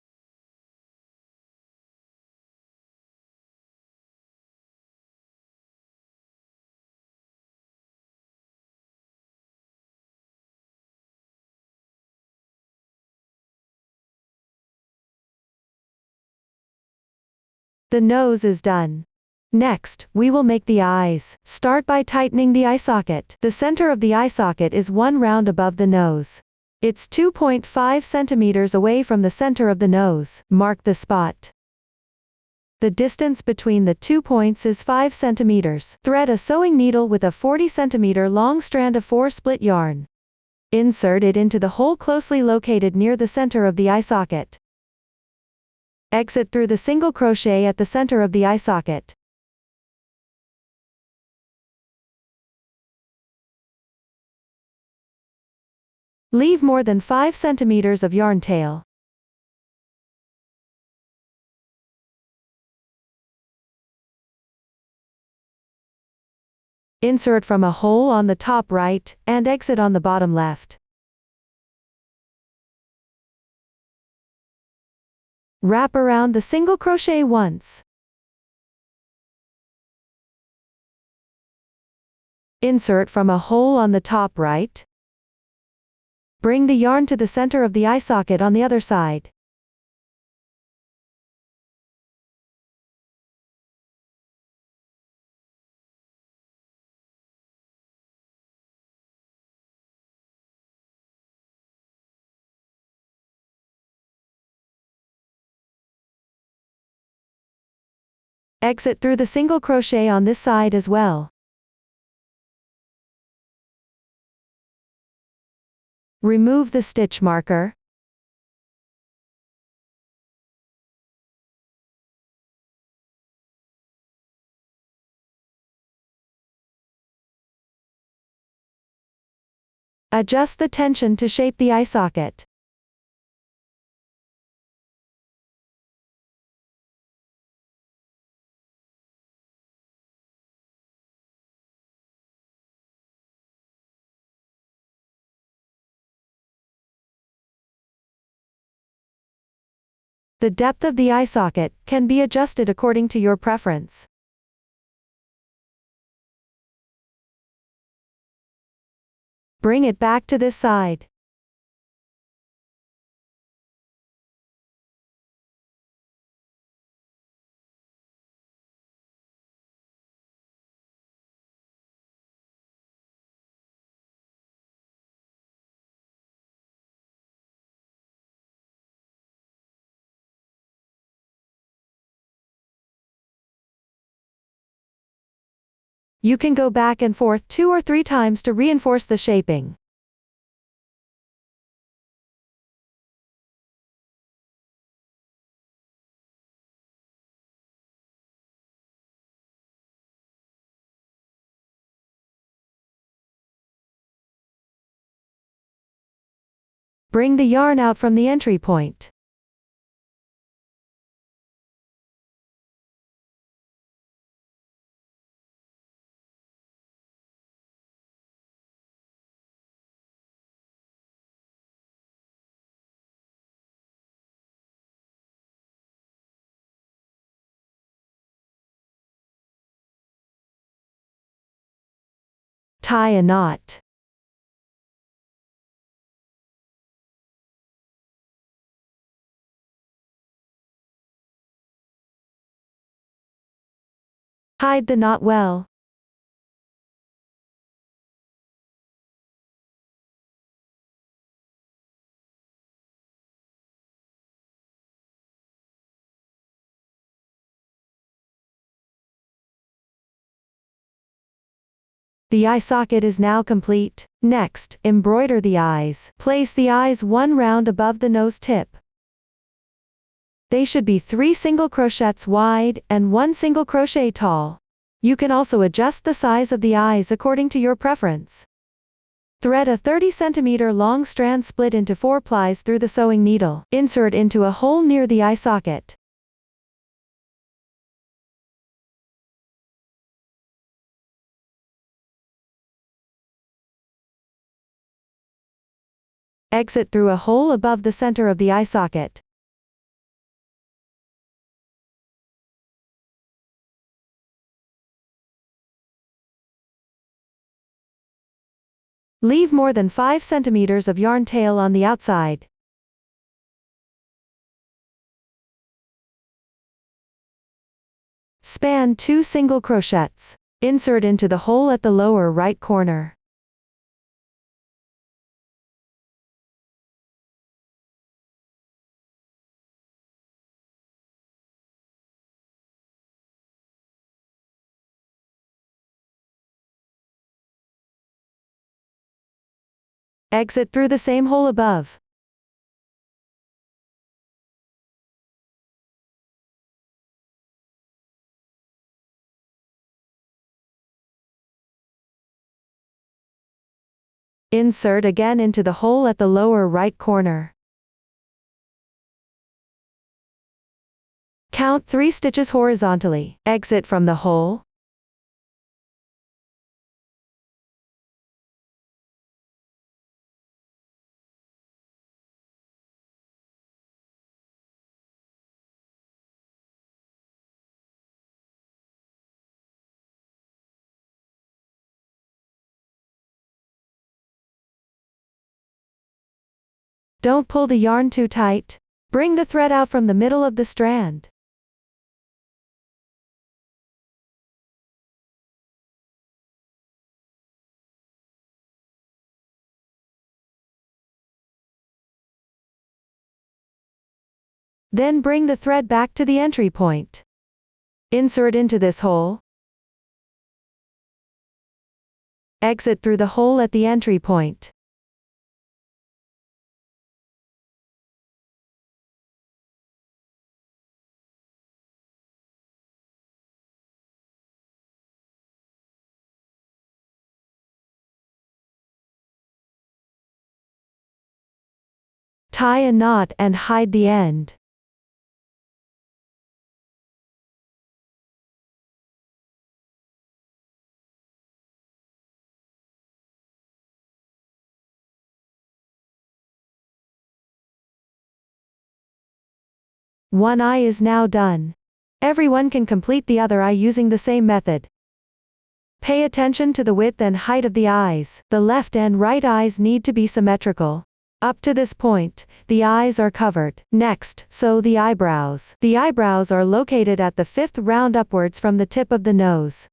The nose is done. Next, we will make the eyes. Start by tightening the eye socket. The center of the eye socket is 1 round above the nose. It's 2.5 centimeters away from the center of the nose. Mark the spot. The distance between the 2 points is 5 centimeters. Thread a sewing needle with a 40 centimeter long strand of 4 split yarn. Insert it into the hole closely located near the center of the eye socket. Exit through the single crochet at the center of the eye socket. Leave more than 5 centimeters of yarn tail. Insert from a hole on the top right, and exit on the bottom left. Wrap around the single crochet once. Insert from a hole on the top right. Bring the yarn to the center of the eye socket on the other side. Exit through the single crochet on this side as well. Remove the stitch marker. Adjust the tension to shape the eye socket. The depth of the eye socket can be adjusted according to your preference. Bring it back to this side. You can go back and forth 2 or 3 times to reinforce the shaping. Bring the yarn out from the entry point. Tie a knot. Hide the knot well. The eye socket is now complete. Next, embroider the eyes. Place the eyes one round above the nose tip. They should be 3 single crochets wide and 1 single crochet tall. You can also adjust the size of the eyes according to your preference. Thread a 30 cm long strand split into 4 plies through the sewing needle. Insert into a hole near the eye socket. Exit through a hole above the center of the eye socket. Leave more than 5 centimeters of yarn tail on the outside. Span 2 single crochets. Insert into the hole at the lower right corner. Exit through the same hole above. Insert again into the hole at the lower right corner. Count 3 stitches horizontally. Exit from the hole. Don't pull the yarn too tight. Bring the thread out from the middle of the strand. Then bring the thread back to the entry point. Insert into this hole. Exit through the hole at the entry point. Tie a knot and hide the end. One eye is now done. Everyone can complete the other eye using the same method. Pay attention to the width and height of the eyes. The left and right eyes need to be symmetrical. Up to this point, the eyes are covered. Next, sew the eyebrows. The eyebrows are located at the 5th round upwards from the tip of the nose.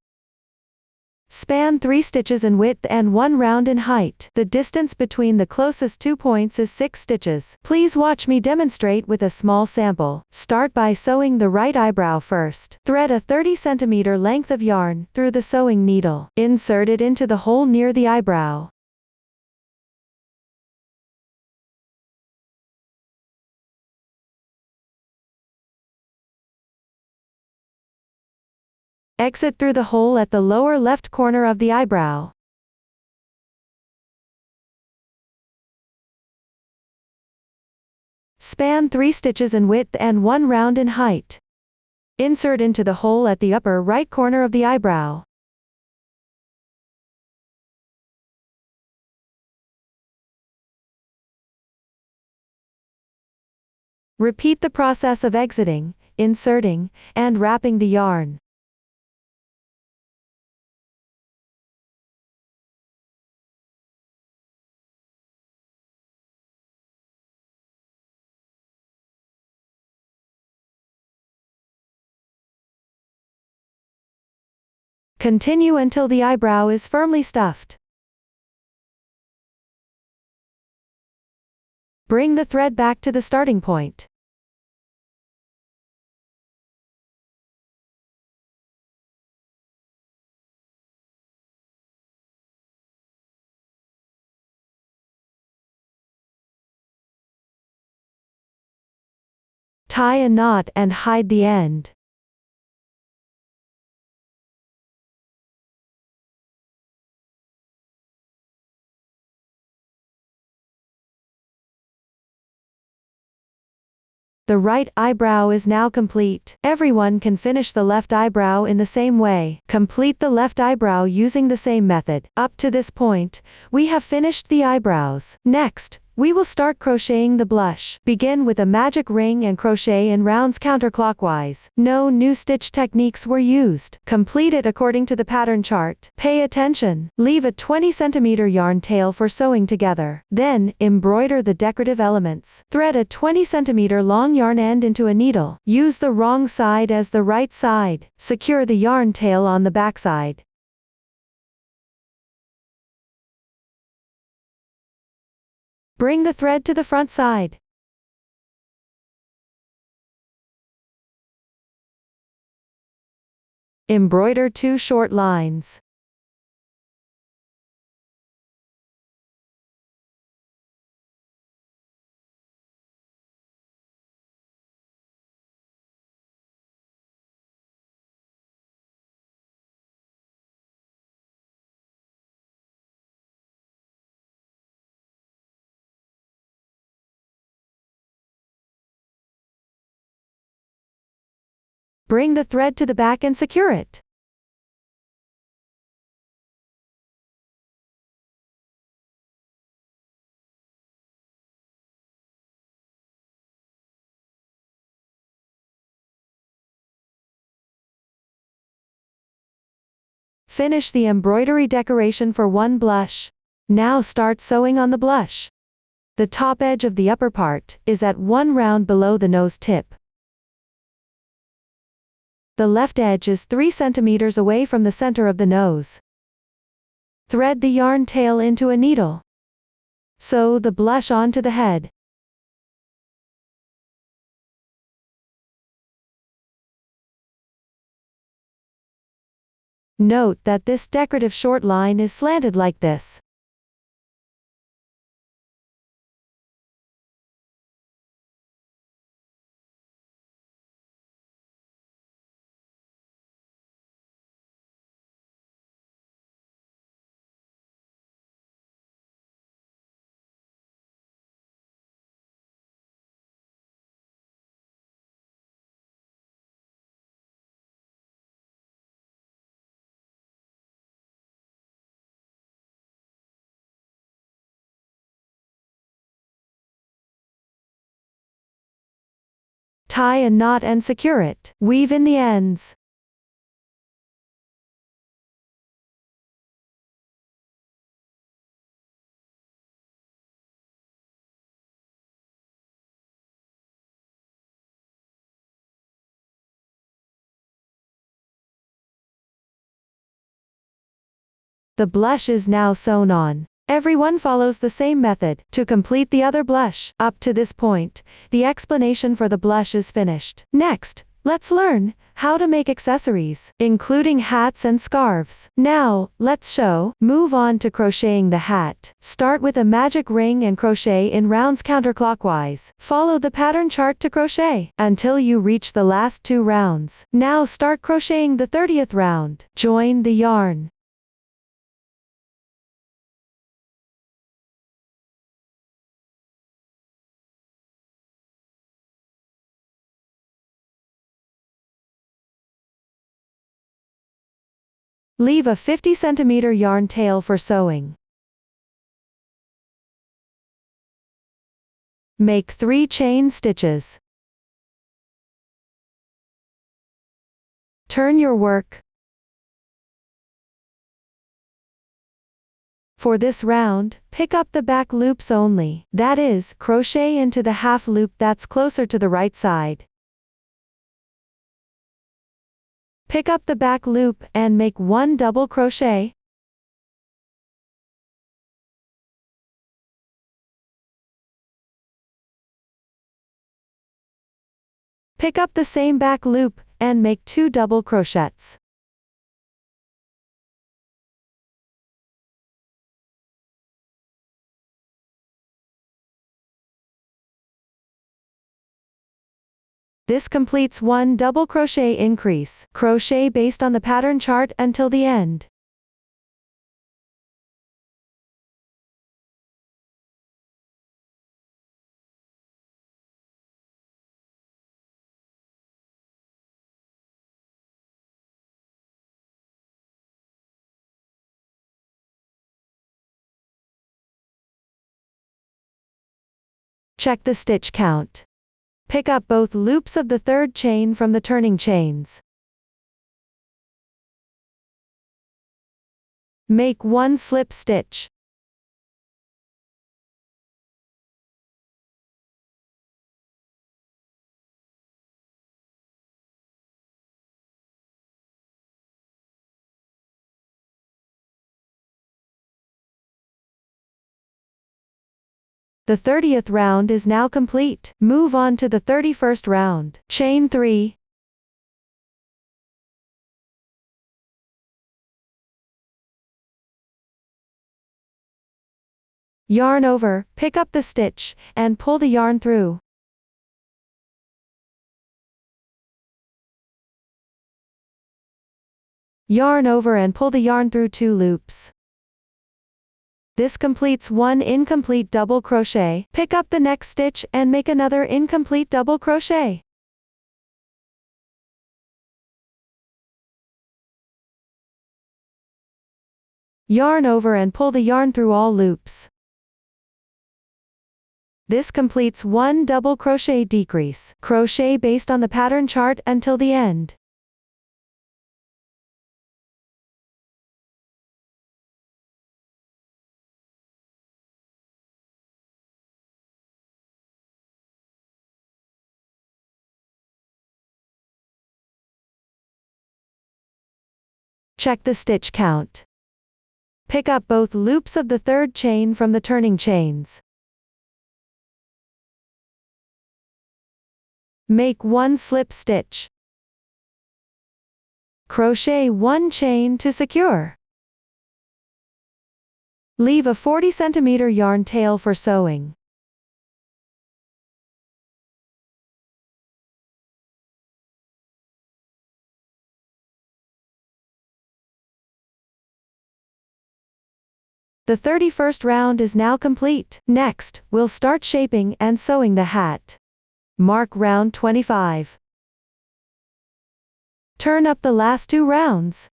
Span 3 stitches in width and 1 round in height. The distance between the closest 2 points is 6 stitches. Please watch me demonstrate with a small sample. Start by sewing the right eyebrow first. Thread a 30 cm length of yarn through the sewing needle. Insert it into the hole near the eyebrow. Exit through the hole at the lower left corner of the eyebrow. Span 3 stitches in width and 1 round in height. Insert into the hole at the upper right corner of the eyebrow. Repeat the process of exiting, inserting, and wrapping the yarn. Continue until the eyebrow is firmly stuffed. Bring the thread back to the starting point. Tie a knot and hide the end. The right eyebrow is now complete. Everyone can finish the left eyebrow in the same way. Complete the left eyebrow using the same method. Up to this point, we have finished the eyebrows. Next, we will start crocheting the blush. Begin with a magic ring and crochet in rounds counterclockwise. No new stitch techniques were used. Complete it according to the pattern chart. Pay attention. Leave a 20 cm yarn tail for sewing together. Then, embroider the decorative elements. Thread a 20 cm long yarn end into a needle. Use the wrong side as the right side. Secure the yarn tail on the back side. Bring the thread to the front side. Embroider 2 short lines. Bring the thread to the back and secure it. Finish the embroidery decoration for one blush. Now start sewing on the blush. The top edge of the upper part is at 1 round below the nose tip. The left edge is 3 cm away from the center of the nose. Thread the yarn tail into a needle. Sew the blush onto the head. Note that this decorative short line is slanted like this. Tie a knot and secure it. Weave in the ends. The blush is now sewn on. Everyone follows the same method to complete the other blush. Up to this point, the explanation for the blush is finished. Next, let's learn how to make accessories, including hats and scarves. Now, let's move on to crocheting the hat. Start with a magic ring and crochet in rounds counterclockwise. Follow the pattern chart to crochet until you reach the last 2 rounds. Now start crocheting the 30th round. Join the yarn. Leave a 50 cm yarn tail for sewing. Make 3 chain stitches. Turn your work. For this round, pick up the back loops only. That is, crochet into the half loop that's closer to the right side. Pick up the back loop and make 1 double crochet. Pick up the same back loop and make 2 double crochets. This completes 1 double crochet increase. Crochet based on the pattern chart until the end. Check the stitch count. Pick up both loops of the 3rd chain from the turning chains. Make 1 slip stitch. The 30th round is now complete. Move on to the 31st round. Chain 3. Yarn over, pick up the stitch, and pull the yarn through. Yarn over and pull the yarn through 2 loops. This completes 1 incomplete double crochet. Pick up the next stitch and make another incomplete double crochet. Yarn over and pull the yarn through all loops. This completes 1 double crochet decrease. Crochet based on the pattern chart until the end. Check the stitch count. Pick up both loops of the 3rd chain from the turning chains. Make 1 slip stitch. Crochet 1 chain to secure. Leave a 40 cm yarn tail for sewing. The 31st round is now complete. Next, we'll start shaping and sewing the hat. Mark round 25. Turn up the last 2 rounds.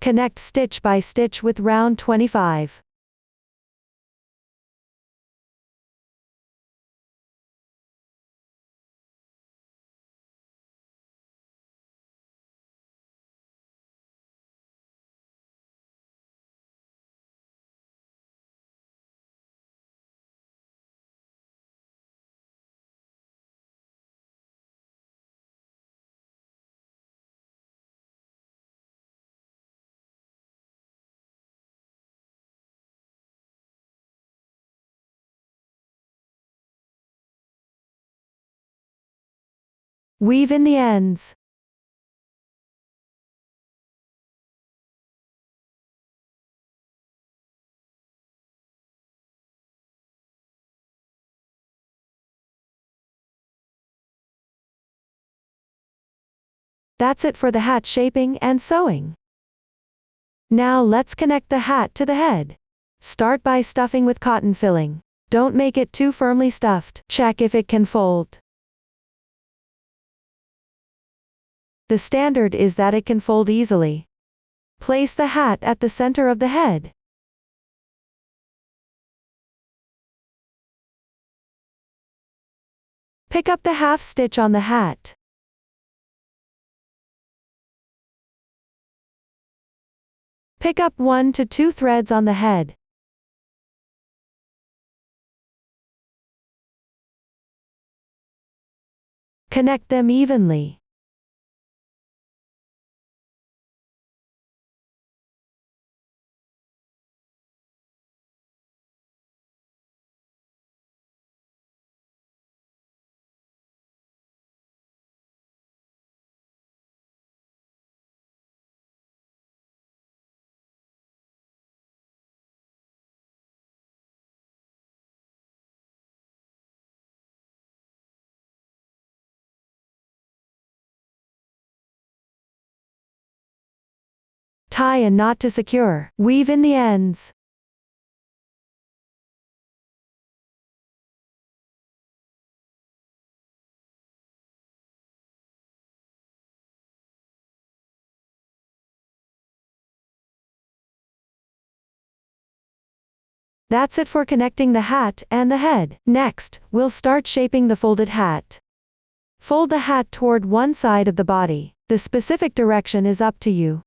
Connect stitch by stitch with round 25. Weave in the ends. That's it for the hat shaping and sewing. Now let's connect the hat to the head. Start by stuffing with cotton filling. Don't make it too firmly stuffed. Check if it can fold. The standard is that it can fold easily. Place the hat at the center of the head. Pick up the half stitch on the hat. Pick up 1 to 2 threads on the head. Connect them evenly. Tie a knot to secure. Weave in the ends. That's it for connecting the hat and the head. Next, we'll start shaping the folded hat. Fold the hat toward one side of the body. The specific direction is up to you.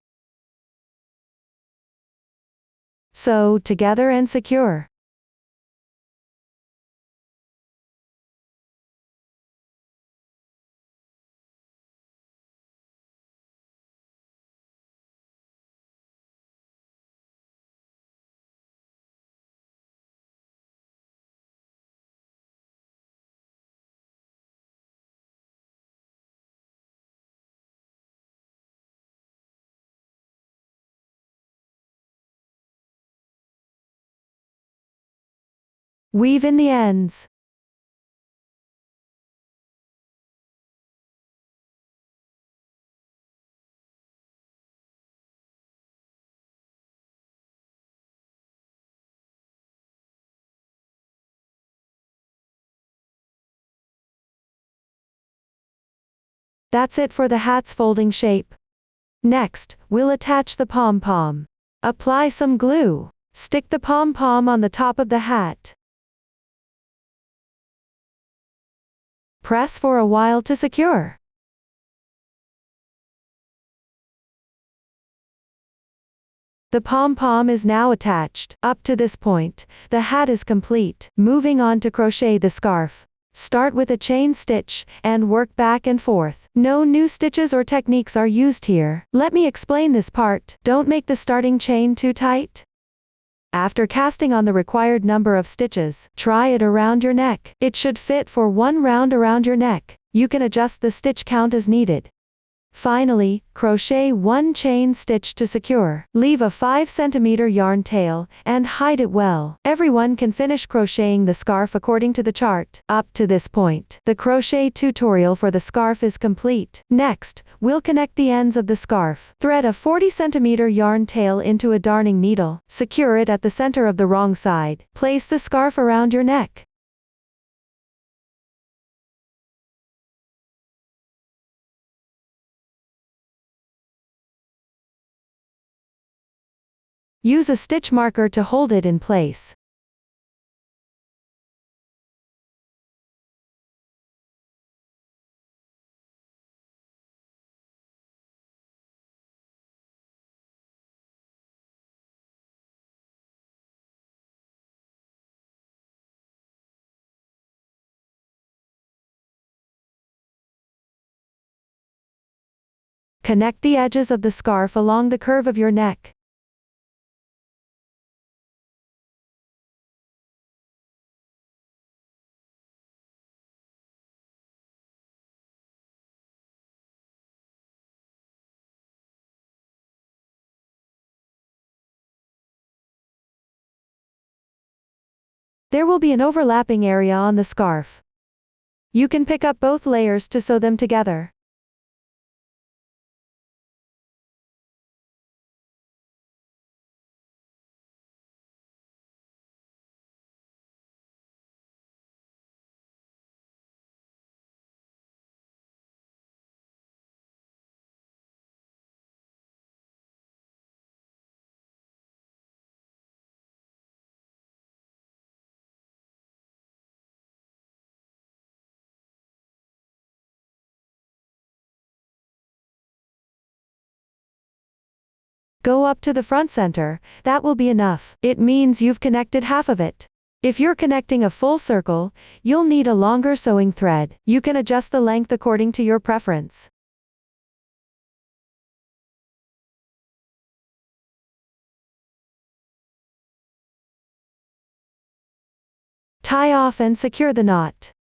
Sew together and secure. Weave in the ends. That's it for the hat's folding shape. Next, we'll attach the pom-pom. Apply some glue. Stick the pom-pom on the top of the hat. Press for a while to secure. The pom-pom is now attached. Up to this point, the hat is complete. Moving on to crochet the scarf. Start with a chain stitch, and work back and forth. No new stitches or techniques are used here. Let me explain this part. Don't make the starting chain too tight. After casting on the required number of stitches, try it around your neck. It should fit for 1 round around your neck. You can adjust the stitch count as needed. Finally, crochet 1 chain stitch to secure. Leave a 5 cm yarn tail, and hide it well. Everyone can finish crocheting the scarf according to the chart. Up to this point, the crochet tutorial for the scarf is complete. Next, we'll connect the ends of the scarf. Thread a 40 cm yarn tail into a darning needle. Secure it at the center of the wrong side. Place the scarf around your neck. Use a stitch marker to hold it in place. Connect the edges of the scarf along the curve of your neck. There will be an overlapping area on the scarf. You can pick up both layers to sew them together. Go up to the front center, that will be enough. It means you've connected half of it. If you're connecting a full circle, you'll need a longer sewing thread. You can adjust the length according to your preference. Tie off and secure the knot.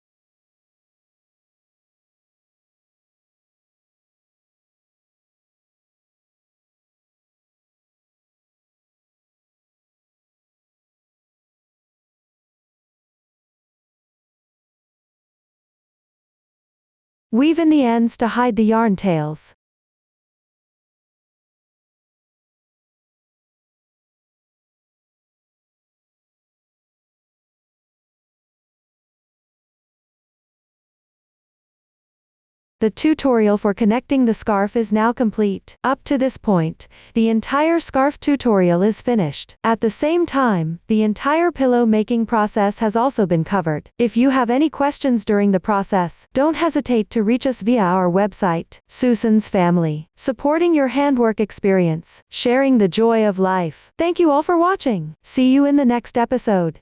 Weave in the ends to hide the yarn tails. The tutorial for connecting the scarf is now complete. Up to this point, the entire scarf tutorial is finished. At the same time, the entire pillow making process has also been covered. If you have any questions during the process, don't hesitate to reach us via our website, Susan's Family. Supporting your handwork experience, sharing the joy of life. Thank you all for watching. See you in the next episode.